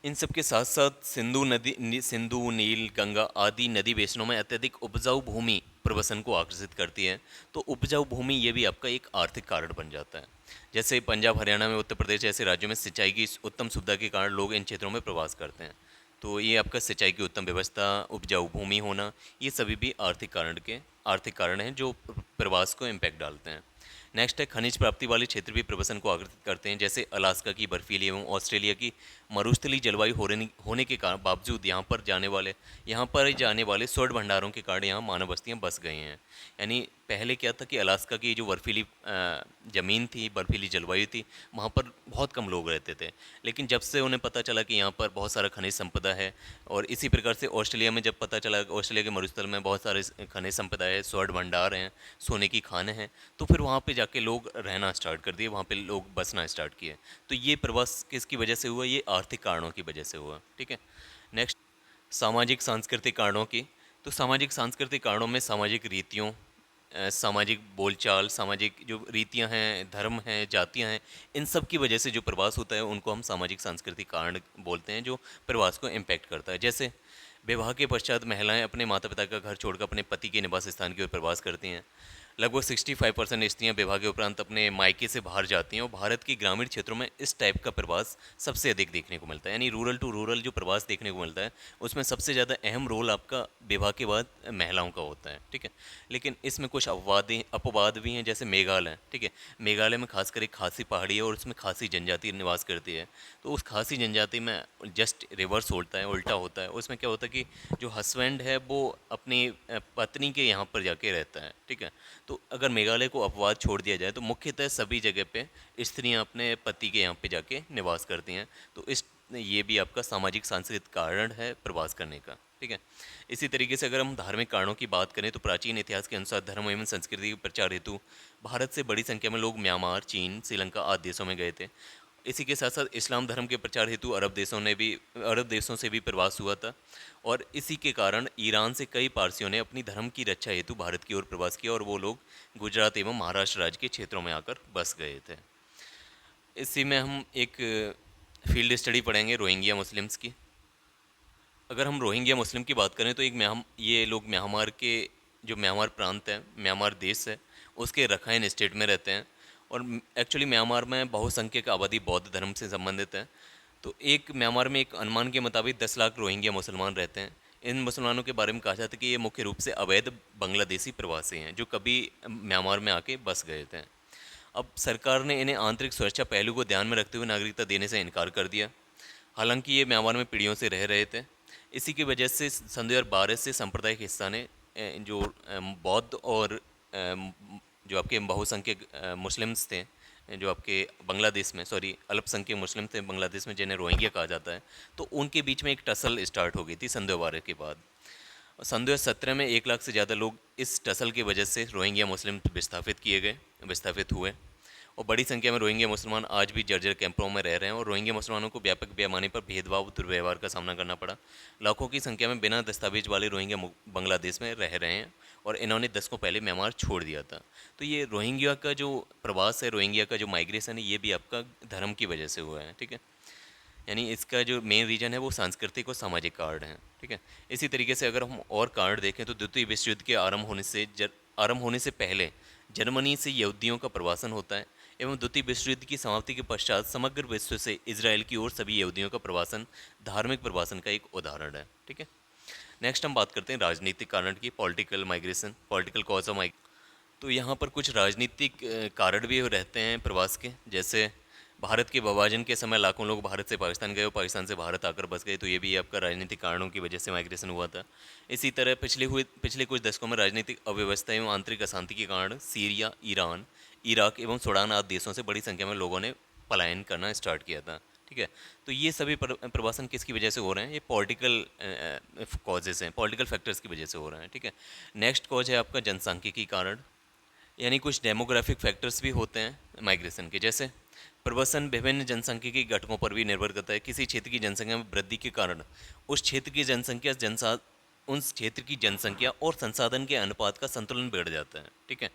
इन सब के साथ साथ सिंधु, नील, गंगा आदि नदी बेसिनों में अत्यधिक उपजाऊ भूमि प्रवसन को आकर्षित करती है। तो उपजाऊ भूमि ये भी आपका एक आर्थिक कारण बन जाता है। जैसे पंजाब, हरियाणा में, उत्तर प्रदेश जैसे राज्यों में सिंचाई की उत्तम सुविधा के कारण लोग इन क्षेत्रों में प्रवास करते हैं। तो ये आपका सिंचाई की उत्तम व्यवस्था, उपजाऊ भूमि होना, ये सभी भी आर्थिक कारण हैं जो प्रवास को इम्पैक्ट डालते हैं। नेक्स्ट है खनिज प्राप्ति वाले क्षेत्र भी प्रवसन को आकर्षित करते हैं, जैसे अलास्का की बर्फीली एवं ऑस्ट्रेलिया की मरुस्थलीय जलवायु होने के कारण बावजूद यहाँ पर जाने वाले स्वर्ण भंडारों के कारण यहाँ मानव बस्तियाँ बस गई हैं। यानी पहले क्या था कि अलास्का की जो बर्फीली ज़मीन थी, बर्फीली जलवायु थी, वहाँ पर बहुत कम लोग रहते थे। लेकिन जब से उन्हें पता चला कि यहाँ पर बहुत सारा खनिज संपदा है, और इसी प्रकार से ऑस्ट्रेलिया में जब पता चला ऑस्ट्रेलिया के मरुस्थल में बहुत सारे खनिज संपदा है, स्वर्ण भंडार हैं, सोने की खानें हैं, तो फिर वहाँ पे जाके लोग रहना स्टार्ट कर दिए, वहाँ पे लोग बसना स्टार्ट किए। तो ये प्रवास किसकी वजह से हुआ? ये आर्थिक कारणों की वजह से हुआ। ठीक है। नेक्स्ट, सामाजिक सांस्कृतिक कारणों की। तो सामाजिक सांस्कृतिक कारणों में सामाजिक रीतियों, सामाजिक बोलचाल, सामाजिक जो रीतियां हैं, धर्म हैं, जातियां हैं, इन सब की वजह से जो प्रवास होता है उनको हम सामाजिक सांस्कृतिक कारण बोलते हैं, जो प्रवास को इम्पैक्ट करता है। जैसे विवाह के पश्चात महिलाएं अपने माता पिता का घर छोड़कर अपने पति के निवास स्थान की ओर प्रवास करती हैं। लगभग 65% स्त्रियां विवाह के उपरांत अपने मायके से बाहर जाती हैं, और भारत की ग्रामीण क्षेत्रों में इस टाइप का प्रवास सबसे अधिक देखने को मिलता है। यानी रूरल टू रूरल जो प्रवास देखने को मिलता है, उसमें सबसे ज़्यादा अहम रोल आपका विवाह के बाद महिलाओं का होता है। ठीक है। लेकिन इसमें कुछ अपवाद भी हैं, जैसे मेघालय। ठीक है। मेघालय में खासकर एक खासी पहाड़ी है, और उसमें खासी जनजाति निवास करती है। तो उस खासी जनजाति में जस्ट रिवर्स उल्टा होता है। उसमें क्या होता है कि जो हस्बैंड है वो अपनी पत्नी के यहाँ पर जाके रहता है। ठीक है। तो अगर मेघालय को अपवाद छोड़ दिया जाए तो मुख्यतः सभी जगह पे स्त्रियां अपने पति के यहाँ पे जाके निवास करती हैं। तो ये भी आपका सामाजिक सांस्कृतिक कारण है प्रवास करने का। ठीक है। इसी तरीके से अगर हम धार्मिक कारणों की बात करें तो प्राचीन इतिहास के अनुसार धर्म एवं संस्कृति के प्रचार हेतु भारत से बड़ी संख्या में लोग म्यांमार, चीन, श्रीलंका आदि देशों में गए थे। इसी के साथ साथ इस्लाम धर्म के प्रचार हेतु अरब देशों से भी प्रवास हुआ था, और इसी के कारण ईरान से कई पारसियों ने अपनी धर्म की रक्षा हेतु भारत की ओर प्रवास किया, और वो लोग गुजरात एवं महाराष्ट्र राज्य के क्षेत्रों में आकर बस गए थे। इसी में हम एक फील्ड स्टडी पढ़ेंगे रोहिंग्या मुस्लिम्स की। अगर हम रोहिंग्या मुस्लिम की बात करें तो ये लोग म्यांमार प्रांत है, म्यांमार देश है, उसके रखाइन स्टेट में रहते हैं। और एक्चुअली म्यांमार में बहुसंख्यक आबादी बौद्ध धर्म से संबंधित है। तो एक म्यांमार में एक अनुमान के मुताबिक 10 लाख रोहिंग्या मुसलमान रहते हैं। इन मुसलमानों के बारे में कहा जाता है कि ये मुख्य रूप से अवैध बांग्लादेशी प्रवासी हैं, जो कभी म्यांमार में आके बस गए थे। अब सरकार ने इन्हें आंतरिक सुरक्षा पहलू को ध्यान में रखते हुए नागरिकता देने से इनकार कर दिया। हालांकि ये म्यांमार में पीढ़ियों से रह रहे थे। इसी की वजह से सन 2012 से सांप्रदायिक हिस्सा ने जो बौद्ध और जो आपके बहुसंख्यक मुस्लिम्स थे, जो आपके बांग्लादेश में अल्पसंख्यक मुस्लिम थे बांग्लादेश में, जिन्हें रोहिंग्या कहा जाता है, तो उनके बीच में एक टसल स्टार्ट हो गई थी सन 2012 के बाद। सन 2017 में 1 लाख से ज़्यादा लोग इस टसल की वजह से रोहिंग्या मुस्लिम विस्थापित हुए, और बड़ी संख्या में रोहिंग्या मुसलमान आज भी जर्जर कैंपों में रह रहे हैं, और रोहिंग्या मुसलमानों को व्यापक पैमाने पर भेदभाव दुर्व्यवहार का सामना करना पड़ा। लाखों की संख्या में बिना दस्तावेज वाले रोहिंग्या बांग्लादेश में रह रहे हैं, और इन्होंने दशकों पहले म्यांमार छोड़ दिया था। तो ये रोहिंग्या का जो प्रवास है, रोहिंग्या का जो माइग्रेशन है, ये भी आपका धर्म की वजह से हुआ है। ठीक है। यानी इसका जो मेन रीजन है वो सांस्कृतिक और सामाजिक कारण है। ठीक है। इसी तरीके से अगर हम और कारण देखें तो द्वितीय विश्व युद्ध के आरंभ होने से पहले जर्मनी से यहूदियों का प्रवासन होता है, एवं द्वितीय विश्व युद्ध की समाप्ति के पश्चात समग्र विश्व से इजराइल की ओर सभी यहूदियों का प्रवासन धार्मिक प्रवासन का एक उदाहरण है। ठीक है। नेक्स्ट हम बात करते हैं राजनीतिक कारण की, political migration, political cause of migration. तो यहाँ पर कुछ राजनीतिक कारण भी रहते हैं प्रवास के। जैसे भारत के विभाजन के समय लाखों लोग भारत से पाकिस्तान गए और पाकिस्तान से भारत आकर बस गए, तो ये भी आपका राजनीतिक कारणों की वजह से माइग्रेशन हुआ था। इसी तरह पिछले कुछ दशकों में राजनीतिक अव्यवस्था एवं आंतरिक अशांति के कारण सीरिया, ईरान, इराक एवं सूडान आदि देशों से बड़ी संख्या में लोगों ने पलायन करना स्टार्ट किया था। ठीक है। तो ये सभी प्रवासन किसकी वजह से हो रहे हैं? ये पॉलिटिकल कॉजेज़ हैं, पॉलिटिकल फैक्टर्स की वजह से हो रहे हैं। ठीक है। नेक्स्ट कॉज है आपका जनसांख्यिकी कारण, यानी कुछ डेमोग्राफिक फैक्टर्स भी होते हैं माइग्रेशन के। जैसे प्रवसन विभिन्न जनसांख्यिकी घटकों पर भी निर्भर करता है। किसी क्षेत्र की जनसंख्या में वृद्धि के कारण उस क्षेत्र की जनसंख्या और संसाधन के अनुपात का संतुलन बिगड़ जाता है। ठीक है।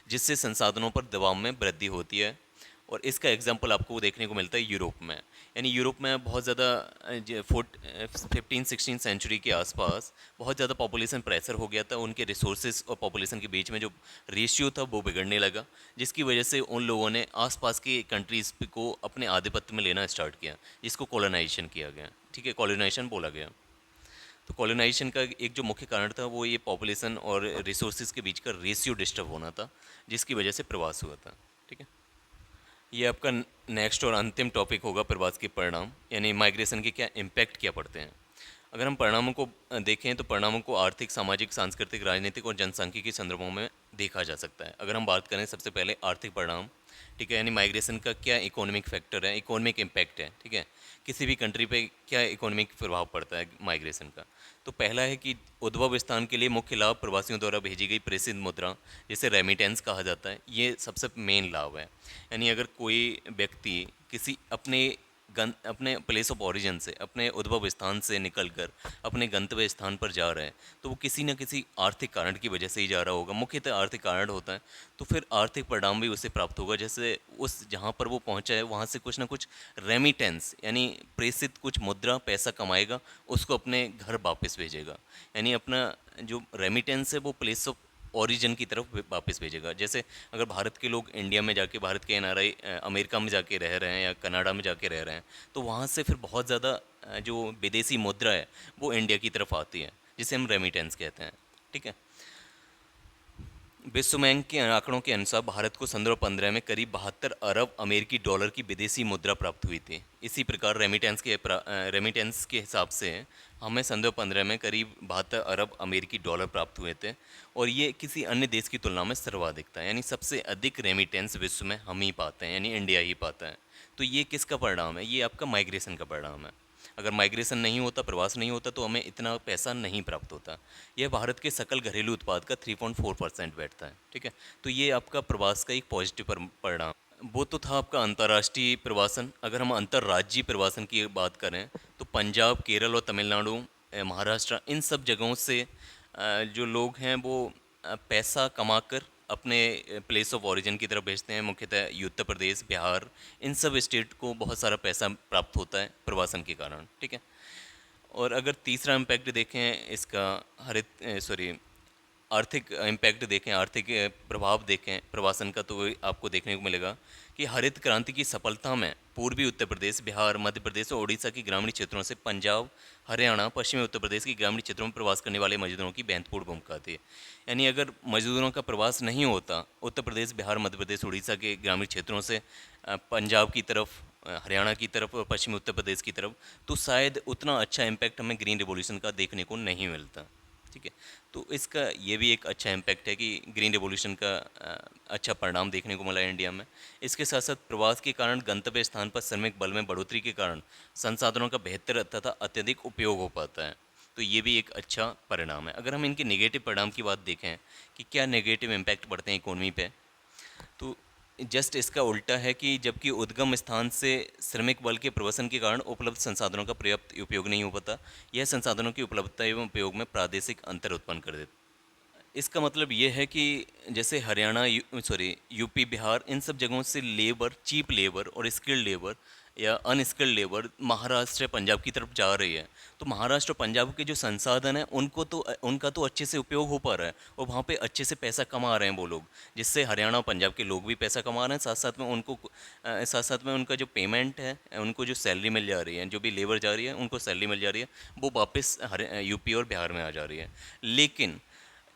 जिससे संसाधनों पर दबाव में वृद्धि होती है, और इसका एग्जाम्पल आपको देखने को मिलता है यूरोप में। यानी यूरोप में बहुत ज़्यादा 15-16 सेंचुरी के आसपास बहुत ज़्यादा पॉपुलेशन प्रेशर हो गया था। उनके रिसोर्सेज और पॉपुलेशन के बीच में जो रेशियो था वो बिगड़ने लगा, जिसकी वजह से उन लोगों ने आसपास की कंट्रीज़ को अपने आधिपत्य में लेना स्टार्ट किया, जिसको कॉलोनाइजेशन किया गया। ठीक है। कॉलोनाइजेशन बोला गया। तो कॉलोनाइजेशन का एक जो मुख्य कारण था वो ये पॉपुलेशन और रिसोर्सेज के बीच का रेशियो डिस्टर्ब होना था, जिसकी वजह से प्रवास हुआ था। ये आपका नेक्स्ट और अंतिम टॉपिक होगा प्रवास के परिणाम, यानी माइग्रेशन के क्या इम्पैक्ट क्या पड़ते हैं। अगर हम परिणामों को देखें तो परिणामों को आर्थिक, सामाजिक, सांस्कृतिक, राजनीतिक और जनसांख्यिकी संदर्भों में देखा जा सकता है। अगर हम बात करें सबसे पहले आर्थिक परिणाम, ठीक है, यानी माइग्रेशन का क्या इकोनॉमिक फैक्टर है, इकोनॉमिक इम्पैक्ट है, ठीक है, किसी भी कंट्री पे क्या इकोनॉमिक प्रभाव पड़ता है माइग्रेशन का। तो पहला है कि उद्भव स्थान के लिए मुख्य लाभ प्रवासियों द्वारा भेजी गई प्रेषित मुद्रा, जिसे रेमिटेंस कहा जाता है, ये सबसे मेन लाभ है। यानी अगर कोई व्यक्ति किसी अपने प्लेस ऑफ ओरिजिन से, अपने उद्भव स्थान से निकलकर अपने गंतव्य स्थान पर जा रहे हैं, तो वो किसी न किसी आर्थिक कारण की वजह से ही जा रहा होगा, मुख्यतः आर्थिक कारण होता है। तो फिर आर्थिक परिणाम भी उसे प्राप्त होगा, जैसे उस जहाँ पर वो पहुँचा है वहाँ से कुछ ना कुछ रेमिटेंस यानी प्रेषित कुछ मुद्रा पैसा कमाएगा, उसको अपने घर वापस भेजेगा। यानी अपना जो रेमिटेंस है वो प्लेस ऑफ ओरिजिन की तरफ वापस भेजेगा। जैसे अगर भारत के लोग इंडिया में जाके, भारत के एनआरआई अमेरिका में जाके रह रहे हैं या कनाडा में जाके रह रहे हैं, तो वहाँ से फिर बहुत ज़्यादा जो विदेशी मुद्रा है वो इंडिया की तरफ आती है, जिसे हम रेमिटेंस कहते हैं, ठीक है। विश्व बैंक के आंकड़ों के अनुसार भारत को सन 2015 में करीब 72 अरब अमेरिकी डॉलर की विदेशी मुद्रा प्राप्त हुई थी। इसी प्रकार रेमिटेंस के हिसाब से हमें सन 2015 में करीब 72 अरब अमेरिकी डॉलर प्राप्त हुए थे, और ये किसी अन्य देश की तुलना में सर्वाधिक था। यानी सबसे अधिक रेमिटेंस विश्व में हम ही पाते हैं, यानी इंडिया ही पाता है। तो ये किसका परिणाम है? ये आपका माइग्रेशन का परिणाम है। अगर माइग्रेशन नहीं होता, प्रवास नहीं होता, तो हमें इतना पैसा नहीं प्राप्त होता। यह भारत के सकल घरेलू उत्पाद का 3.4% बैठता है, ठीक है। तो ये आपका प्रवास का एक पॉजिटिव परिणाम। वो तो था आपका अंतर्राष्ट्रीय प्रवासन। अगर हम अंतर्राज्यीय प्रवासन की बात करें तो पंजाब, केरल और तमिलनाडु, महाराष्ट्र, इन सब जगहों से जो लोग हैं वो पैसा कमाकर अपने प्लेस ऑफ ओरिजिन की तरफ भेजते हैं। मुख्यतः उत्तर प्रदेश, बिहार, इन सब स्टेट को बहुत सारा पैसा प्राप्त होता है प्रवासन के कारण, ठीक है। और अगर तीसरा इम्पैक्ट देखें इसका, आर्थिक इम्पैक्ट देखें, आर्थिक प्रभाव देखें प्रवासन का, तो आपको देखने को मिलेगा कि हरित क्रांति की सफलता में पूर्वी उत्तर प्रदेश, बिहार, मध्य प्रदेश और उड़ीसा की ग्रामीण क्षेत्रों से पंजाब, हरियाणा, पश्चिमी उत्तर प्रदेश की ग्रामीण क्षेत्रों में प्रवास करने वाले मजदूरों की महत्वपूर्ण भूमिका थी। यानी अगर मजदूरों का प्रवास नहीं होता उत्तर प्रदेश, बिहार, मध्य प्रदेश, उड़ीसा के ग्रामीण क्षेत्रों से पंजाब की तरफ, हरियाणा की तरफ और पश्चिमी उत्तर प्रदेश की तरफ, तो शायद उतना अच्छा इम्पैक्ट हमें ग्रीन रिवॉल्यूशन का देखने को नहीं मिलता, ठीक है। तो इसका ये भी एक अच्छा इम्पैक्ट है कि ग्रीन रिवॉल्यूशन का अच्छा परिणाम देखने को मिला है इंडिया में। इसके साथ साथ प्रवास के कारण गंतव्य स्थान पर श्रमिक बल में बढ़ोतरी के कारण संसाधनों का बेहतर तथा अत्यधिक उपयोग हो पाता है। तो ये भी एक अच्छा परिणाम है। अगर हम इनके नेगेटिव परिणाम की बात देखें कि क्या नेगेटिव इम्पैक्ट पड़ते हैं इकोनॉमी पे, तो जस्ट इसका उल्टा है कि जबकि उद्गम स्थान से श्रमिक बल के प्रवसन के कारण उपलब्ध संसाधनों का पर्याप्त उपयोग नहीं हो पाता, यह संसाधनों की उपलब्धता एवं उपयोग में प्रादेशिक अंतर उत्पन्न कर देता। इसका मतलब ये है कि जैसे हरियाणा, यूपी, बिहार, इन सब जगहों से लेबर, चीप लेबर और स्किल्ड लेबर या अनस्किल्ड लेबर महाराष्ट्र या पंजाब की तरफ जा रही है। तो महाराष्ट्र और पंजाब के जो संसाधन हैं उनका तो अच्छे से उपयोग हो पा रहा है, और वहाँ पे अच्छे से पैसा कमा रहे हैं वो लोग, जिससे हरियाणा और पंजाब के लोग भी पैसा कमा रहे हैं। साथ साथ में उनका जो पेमेंट है, उनको जो सैलरी मिल जा रही है, जो भी लेबर जा रही है उनको सैलरी मिल जा रही है, वो वापस यूपी और बिहार में आ जा रही है। लेकिन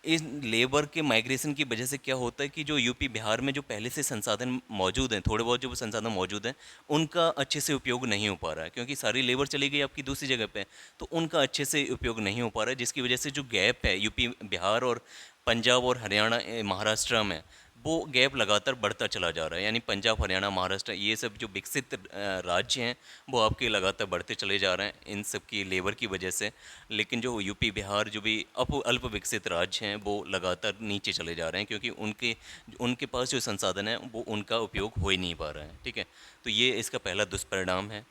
इस लेबर के माइग्रेशन की वजह से क्या होता है कि जो यूपी बिहार में जो पहले से संसाधन मौजूद हैं, थोड़े बहुत जो संसाधन मौजूद हैं, उनका अच्छे से उपयोग नहीं हो पा रहा है, क्योंकि सारी लेबर चली गई आपकी दूसरी जगह पे। तो उनका अच्छे से उपयोग नहीं हो पा रहा है, जिसकी वजह से जो गैप है यूपी बिहार और पंजाब और हरियाणा, महाराष्ट्र में, वो गैप लगातार बढ़ता चला जा रहा है। यानी पंजाब, हरियाणा, महाराष्ट्र, ये सब जो विकसित राज्य हैं वो आपके लगातार बढ़ते चले जा रहे हैं इन सब की लेबर की वजह से। लेकिन जो यूपी बिहार, जो भी अल्प विकसित राज्य हैं, वो लगातार नीचे चले जा रहे हैं, क्योंकि उनके उनके पास जो संसाधन है वो उनका उपयोग हो ही नहीं पा रहा है, ठीक है। तो ये इसका पहला दुष्परिणाम है।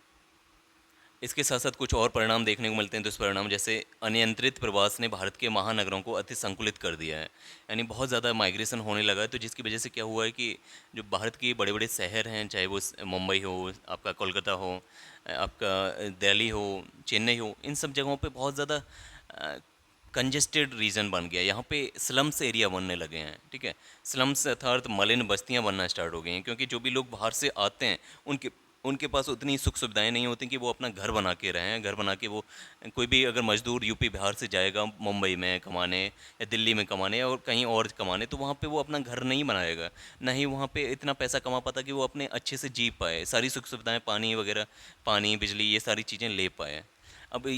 इसके साथ साथ कुछ और परिणाम देखने को मिलते हैं दुष्परिणाम, जैसे अनियंत्रित प्रवास ने भारत के महानगरों को अति संकुलित कर दिया है। यानी बहुत ज़्यादा माइग्रेशन होने लगा है, तो जिसकी वजह से क्या हुआ है कि जो भारत के बड़े बड़े शहर हैं, चाहे वो मुंबई हो, आपका कोलकाता हो, आपका दिल्ली हो, चेन्नई हो, इन सब जगहों पे बहुत ज़्यादा कंजेस्टेड रीजन बन गया। यहाँ पे स्लम्स एरिया बनने लगे हैं, ठीक है। स्लम्स अर्थात मलिन बस्तियाँ बनना स्टार्ट हो गई हैं, क्योंकि जो भी लोग बाहर से आते हैं उनके उनके पास उतनी सुख सुविधाएं नहीं होती कि वो अपना घर बना के रहें। घर बना के वो कोई भी अगर मजदूर यूपी बिहार से जाएगा मुंबई में कमाने या दिल्ली में कमाने या और कहीं और कमाने, तो वहाँ पे वो अपना घर नहीं बनाएगा, ना ही वहाँ पे इतना पैसा कमा पाता कि वो अपने अच्छे से जी पाए, सारी सुख सुविधाएं पानी वगैरह, पानी बिजली ये सारी चीज़ें ले पाए। अब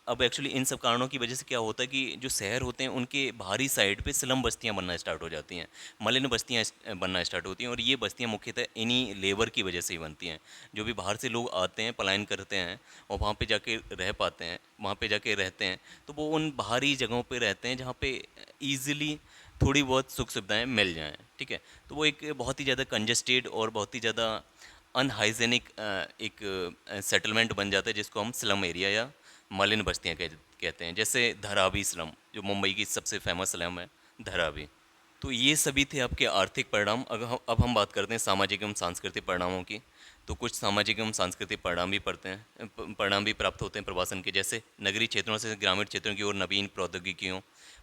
अब एक्चुअली इन सब कारणों की वजह से क्या होता है कि जो शहर होते हैं उनके बाहरी साइड पे स्लम बस्तियां बनना स्टार्ट हो जाती हैं, मलिन बस्तियां बनना स्टार्ट होती हैं, और ये बस्तियां मुख्यतः इन्हीं लेबर की वजह से ही बनती हैं। जो भी बाहर से लोग आते हैं, पलायन करते हैं और वहाँ पे जाके रह पाते हैं, वहाँ पे जाके रहते हैं, तो वो उन बाहरी जगहों पे रहते हैं जहाँ पे ईज़िली थोड़ी बहुत सुख सुविधाएं मिल जाएं। ठीक है, तो वो एक बहुत ही ज़्यादा कंजस्टेड और बहुत ही ज़्यादा अनहाइजेनिक एक सेटलमेंट बन जाता है, जिसको हम स्लम एरिया या मलिन बस्तियाँ कहते हैं। जैसे धारावी स्लम, जो मुंबई की सबसे फेमस स्लम है, धारावी। तो ये सभी थे आपके आर्थिक परिणाम। अगर अब हम बात करते हैं सामाजिक एवं सांस्कृतिक परिणामों की, तो कुछ सामाजिक एवं सांस्कृतिक परिणाम भी पड़ते हैं, परिणाम भी प्राप्त होते हैं प्रवासन के। जैसे नगरीय क्षेत्रों से ग्रामीण क्षेत्रों की ओर नवीन प्रौद्योगिकियों,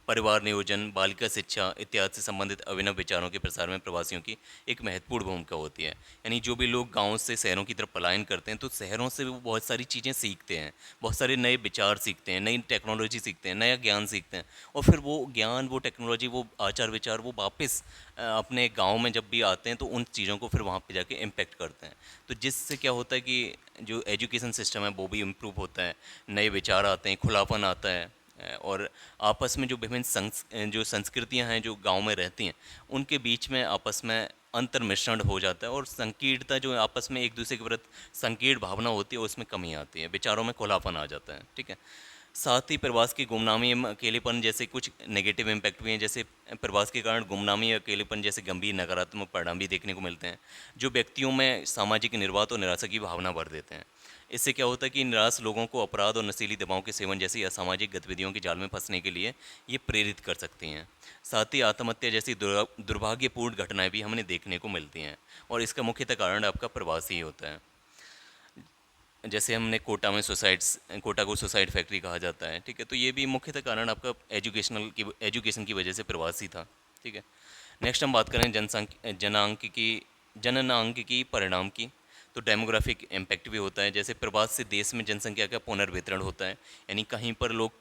परिवार नियोजन, बालिका शिक्षा इत्यादि से संबंधित अभिनव विचारों के प्रसार में प्रवासियों की एक महत्वपूर्ण भूमिका होती है। यानी जो भी लोग गाँव से शहरों की तरफ पलायन करते हैं, तो शहरों से वो बहुत सारी चीज़ें सीखते हैं, बहुत सारे नए विचार सीखते हैं, नई टेक्नोलॉजी सीखते हैं, नया ज्ञान सीखते हैं, और फिर वो ज्ञान, वो टेक्नोलॉजी, वो आचार विचार वो वापस अपने गांव में जब भी आते हैं तो उन चीज़ों को फिर वहाँ पे जाके इम्पेक्ट करते हैं। तो जिससे क्या होता है कि जो एजुकेशन सिस्टम है वो भी इम्प्रूव होता है, नए विचार आते हैं, खुलापन आता है, और आपस में जो विभिन्न जो संस्कृतियां हैं जो गांव में रहती हैं, उनके बीच में आपस में अंतर मिश्रण हो जाता है, और संकीर्णता जो आपस में एक दूसरे के प्रति संकीर्ण भावना होती है उसमें कमी आती है, विचारों में खुलापन आ जाता है। ठीक है, साथ ही प्रवास की गुमनामी एवं अकेलेपन जैसे कुछ नेगेटिव इम्पैक्ट भी हैं। जैसे प्रवास के कारण गुमनामी या अकेलेपन जैसे गंभीर नकारात्मक परिणाम भी देखने को मिलते हैं, जो व्यक्तियों में सामाजिक निर्वात और निराशा की भावना भर देते हैं। इससे क्या होता है कि निराश लोगों को अपराध और नशीली दवाओं के सेवन जैसी असामाजिक गतिविधियों के जाल में फंसने के लिए ये प्रेरित कर सकती हैं। साथ ही आत्महत्या जैसी दुर्भाग्यपूर्ण घटनाएं भी हमें देखने को मिलती हैं, और इसका मुख्यतः कारण आपका प्रवास ही होता है। जैसे हमने कोटा में सुसाइड्स, कोटा को सुसाइड फैक्ट्री कहा जाता है। ठीक है, तो ये भी मुख्यतः कारण आपका एजुकेशन की वजह से प्रवासी था। ठीक है, नेक्स्ट हम बात करें जननांकिकी परिणाम की। तो डेमोग्राफिक इम्पैक्ट भी होता है। जैसे प्रवास से देश में जनसंख्या का पुनर्वितरण होता है, यानी कहीं पर लोग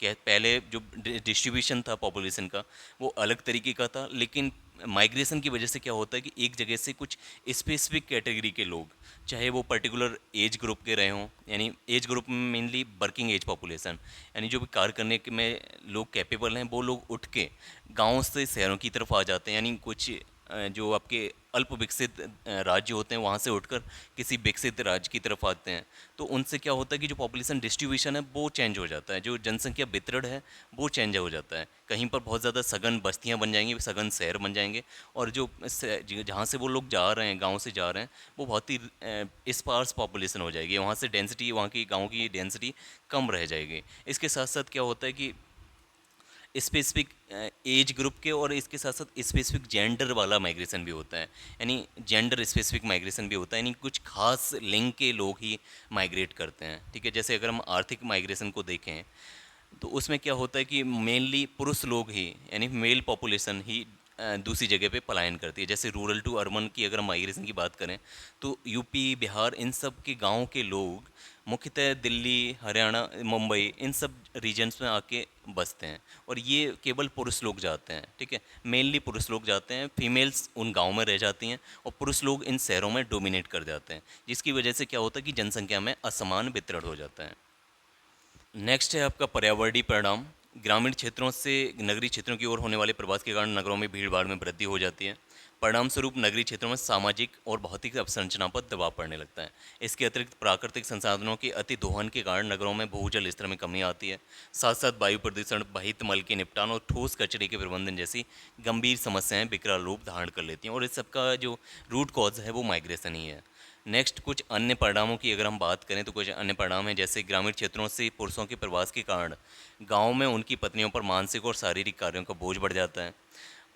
पहले जो डिस्ट्रीब्यूशन था पॉपुलेशन का वो अलग तरीके का था, लेकिन माइग्रेशन की वजह से क्या होता है कि एक जगह से कुछ स्पेसिफिक कैटेगरी के लोग, चाहे वो पर्टिकुलर एज ग्रुप के रहे हों, यानी एज ग्रुप में मेनली वर्किंग एज पॉपुलेशन, यानी जो भी कार्य करने में लोग कैपेबल हैं, वो लोग उठ के गाँव से शहरों की तरफ आ जाते हैं। यानी कुछ जो आपके अल्प विकसित राज्य होते हैं वहाँ से उठकर किसी विकसित राज्य की तरफ आते हैं, तो उनसे क्या होता है कि जो पॉपुलेशन डिस्ट्रीब्यूशन है वो चेंज हो जाता है, जो जनसंख्या वितरण है वो चेंज हो जाता है। कहीं पर बहुत ज़्यादा सघन बस्तियाँ बन जाएंगी, सघन शहर बन जाएंगे, और जो जहाँ से वो लोग जा रहे हैं, गाँव से जा रहे हैं, वो बहुत ही स्पार्स पॉपुलेशन हो जाएगी। वहाँ से डेंसिटी, वहाँ की गाँव की डेंसिटी कम रह जाएगी। इसके साथ साथ क्या होता है कि स्पेसिफिक एज ग्रुप के और इसके साथ साथ स्पेसिफिक जेंडर वाला माइग्रेशन भी होता है, यानी जेंडर स्पेसिफिक माइग्रेशन भी होता है, यानी कुछ खास लिंग के लोग ही माइग्रेट करते हैं। ठीक है, जैसे अगर हम आर्थिक माइग्रेशन को देखें तो उसमें क्या होता है कि मेनली पुरुष लोग ही, यानी मेल पॉपुलेशन ही दूसरी जगह पे पलायन करती है। जैसे रूरल टू अर्बन की अगर हम माइग्रेशन की बात करें तो यूपी बिहार इन सब के गांव के लोग मुख्यतः दिल्ली, हरियाणा, मुंबई इन सब रीजन्स में आके बसते हैं, और ये केवल पुरुष लोग जाते हैं। ठीक है, मेनली पुरुष लोग जाते हैं, फीमेल्स उन गाँव में रह जाती हैं, और पुरुष लोग इन शहरों में डोमिनेट कर जाते हैं, जिसकी वजह से क्या होता है कि जनसंख्या में असमान वितरण हो जाता है। नेक्स्ट है आपका पर्यावरणीय परिणाम। ग्रामीण क्षेत्रों से नगरीय क्षेत्रों की ओर होने वाले प्रवास के कारण नगरों में भीड़ भाड़ में वृद्धि हो जाती है। परिणाम स्वरूप नगरीय क्षेत्रों में सामाजिक और भौतिक अवसंरचना पर दबाव पड़ने लगता है। इसके अतिरिक्त प्राकृतिक संसाधनों के अति दोहन के कारण नगरों में भूजल स्तर में कमी आती है। साथ साथ वायु प्रदूषण, बाहित मल के निपटान और ठोस कचरे के प्रबंधन जैसी गंभीर समस्याएं विकराल रूप धारण कर लेती हैं, और इस सबका जो रूट कॉज है वो माइग्रेशन ही है। नेक्स्ट कुछ अन्य परिणामों की अगर हम बात करें तो कुछ अन्य परिणाम हैं। जैसे ग्रामीण क्षेत्रों से पुरुषों के प्रवास के कारण गांव में उनकी पत्नियों पर मानसिक और शारीरिक कार्यों का बोझ बढ़ जाता है।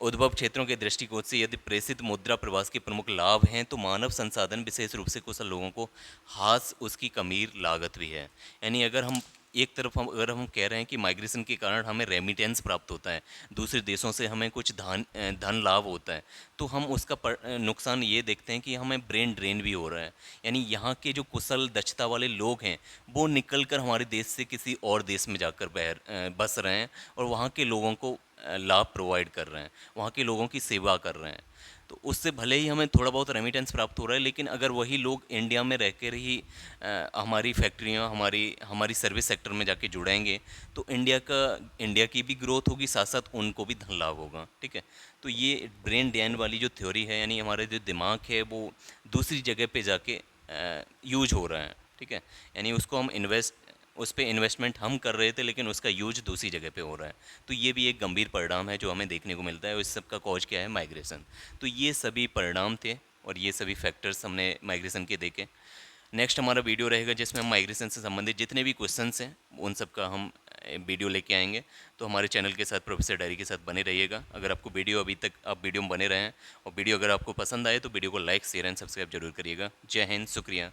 उद्भव क्षेत्रों के दृष्टिकोण से यदि प्रेषित मुद्रा प्रवास के प्रमुख लाभ हैं तो मानव संसाधन, विशेष रूप से कुशल लोगों को हास उसकी कमीर लागत भी है। यानी अगर हम एक तरफ हम अगर हम कह रहे हैं कि माइग्रेशन के कारण हमें रेमिटेंस प्राप्त होता है, दूसरे देशों से हमें कुछ धन लाभ होता है, तो हम उसका नुकसान ये देखते हैं कि हमें ब्रेन ड्रेन भी हो रहा है। यानी यहाँ के जो कुशल दक्षता वाले लोग हैं वो निकल कर हमारे देश से किसी और देश में जाकर बस रहे हैं और वहाँ के लोगों को लाभ प्रोवाइड कर रहे हैं, वहाँ के लोगों की सेवा कर रहे हैं। तो उससे भले ही हमें थोड़ा बहुत रेमिटेंस प्राप्त हो रहा है, लेकिन अगर वही लोग इंडिया में रह कर ही हमारी फैक्ट्रियाँ, हमारी हमारी सर्विस सेक्टर में जाके जुड़ेंगे, तो इंडिया की भी ग्रोथ होगी, साथ साथ उनको भी धन लाभ होगा। ठीक है, तो ये ब्रेन ड्रेन वाली जो थ्योरी है, यानी हमारे जो दिमाग है वो दूसरी जगह पे जाके यूज हो रहा है। ठीक है, यानी उसको हम उस पे इन्वेस्टमेंट हम कर रहे थे, लेकिन उसका यूज दूसरी जगह पे हो रहा है। तो ये भी एक गंभीर परिणाम है जो हमें देखने को मिलता है, और इस सब का कॉज क्या है? माइग्रेशन। तो ये सभी परिणाम थे और ये सभी फैक्टर्स हमने माइग्रेशन के देखे। नेक्स्ट हमारा वीडियो रहेगा जिसमें हम माइग्रेशन से संबंधित जितने भी क्वेश्चंस हैं उन सब का हम वीडियो लेके आएंगे। तो हमारे चैनल के साथ, प्रोफेसर डायरी के साथ बने रहिएगा। अगर आपको वीडियो अभी तक आप वीडियो में बने रहे हैं और वीडियो अगर आपको पसंद आए तो वीडियो को लाइक, शेयर एंड सब्सक्राइब जरूर करिएगा। जय हिंद, शुक्रिया।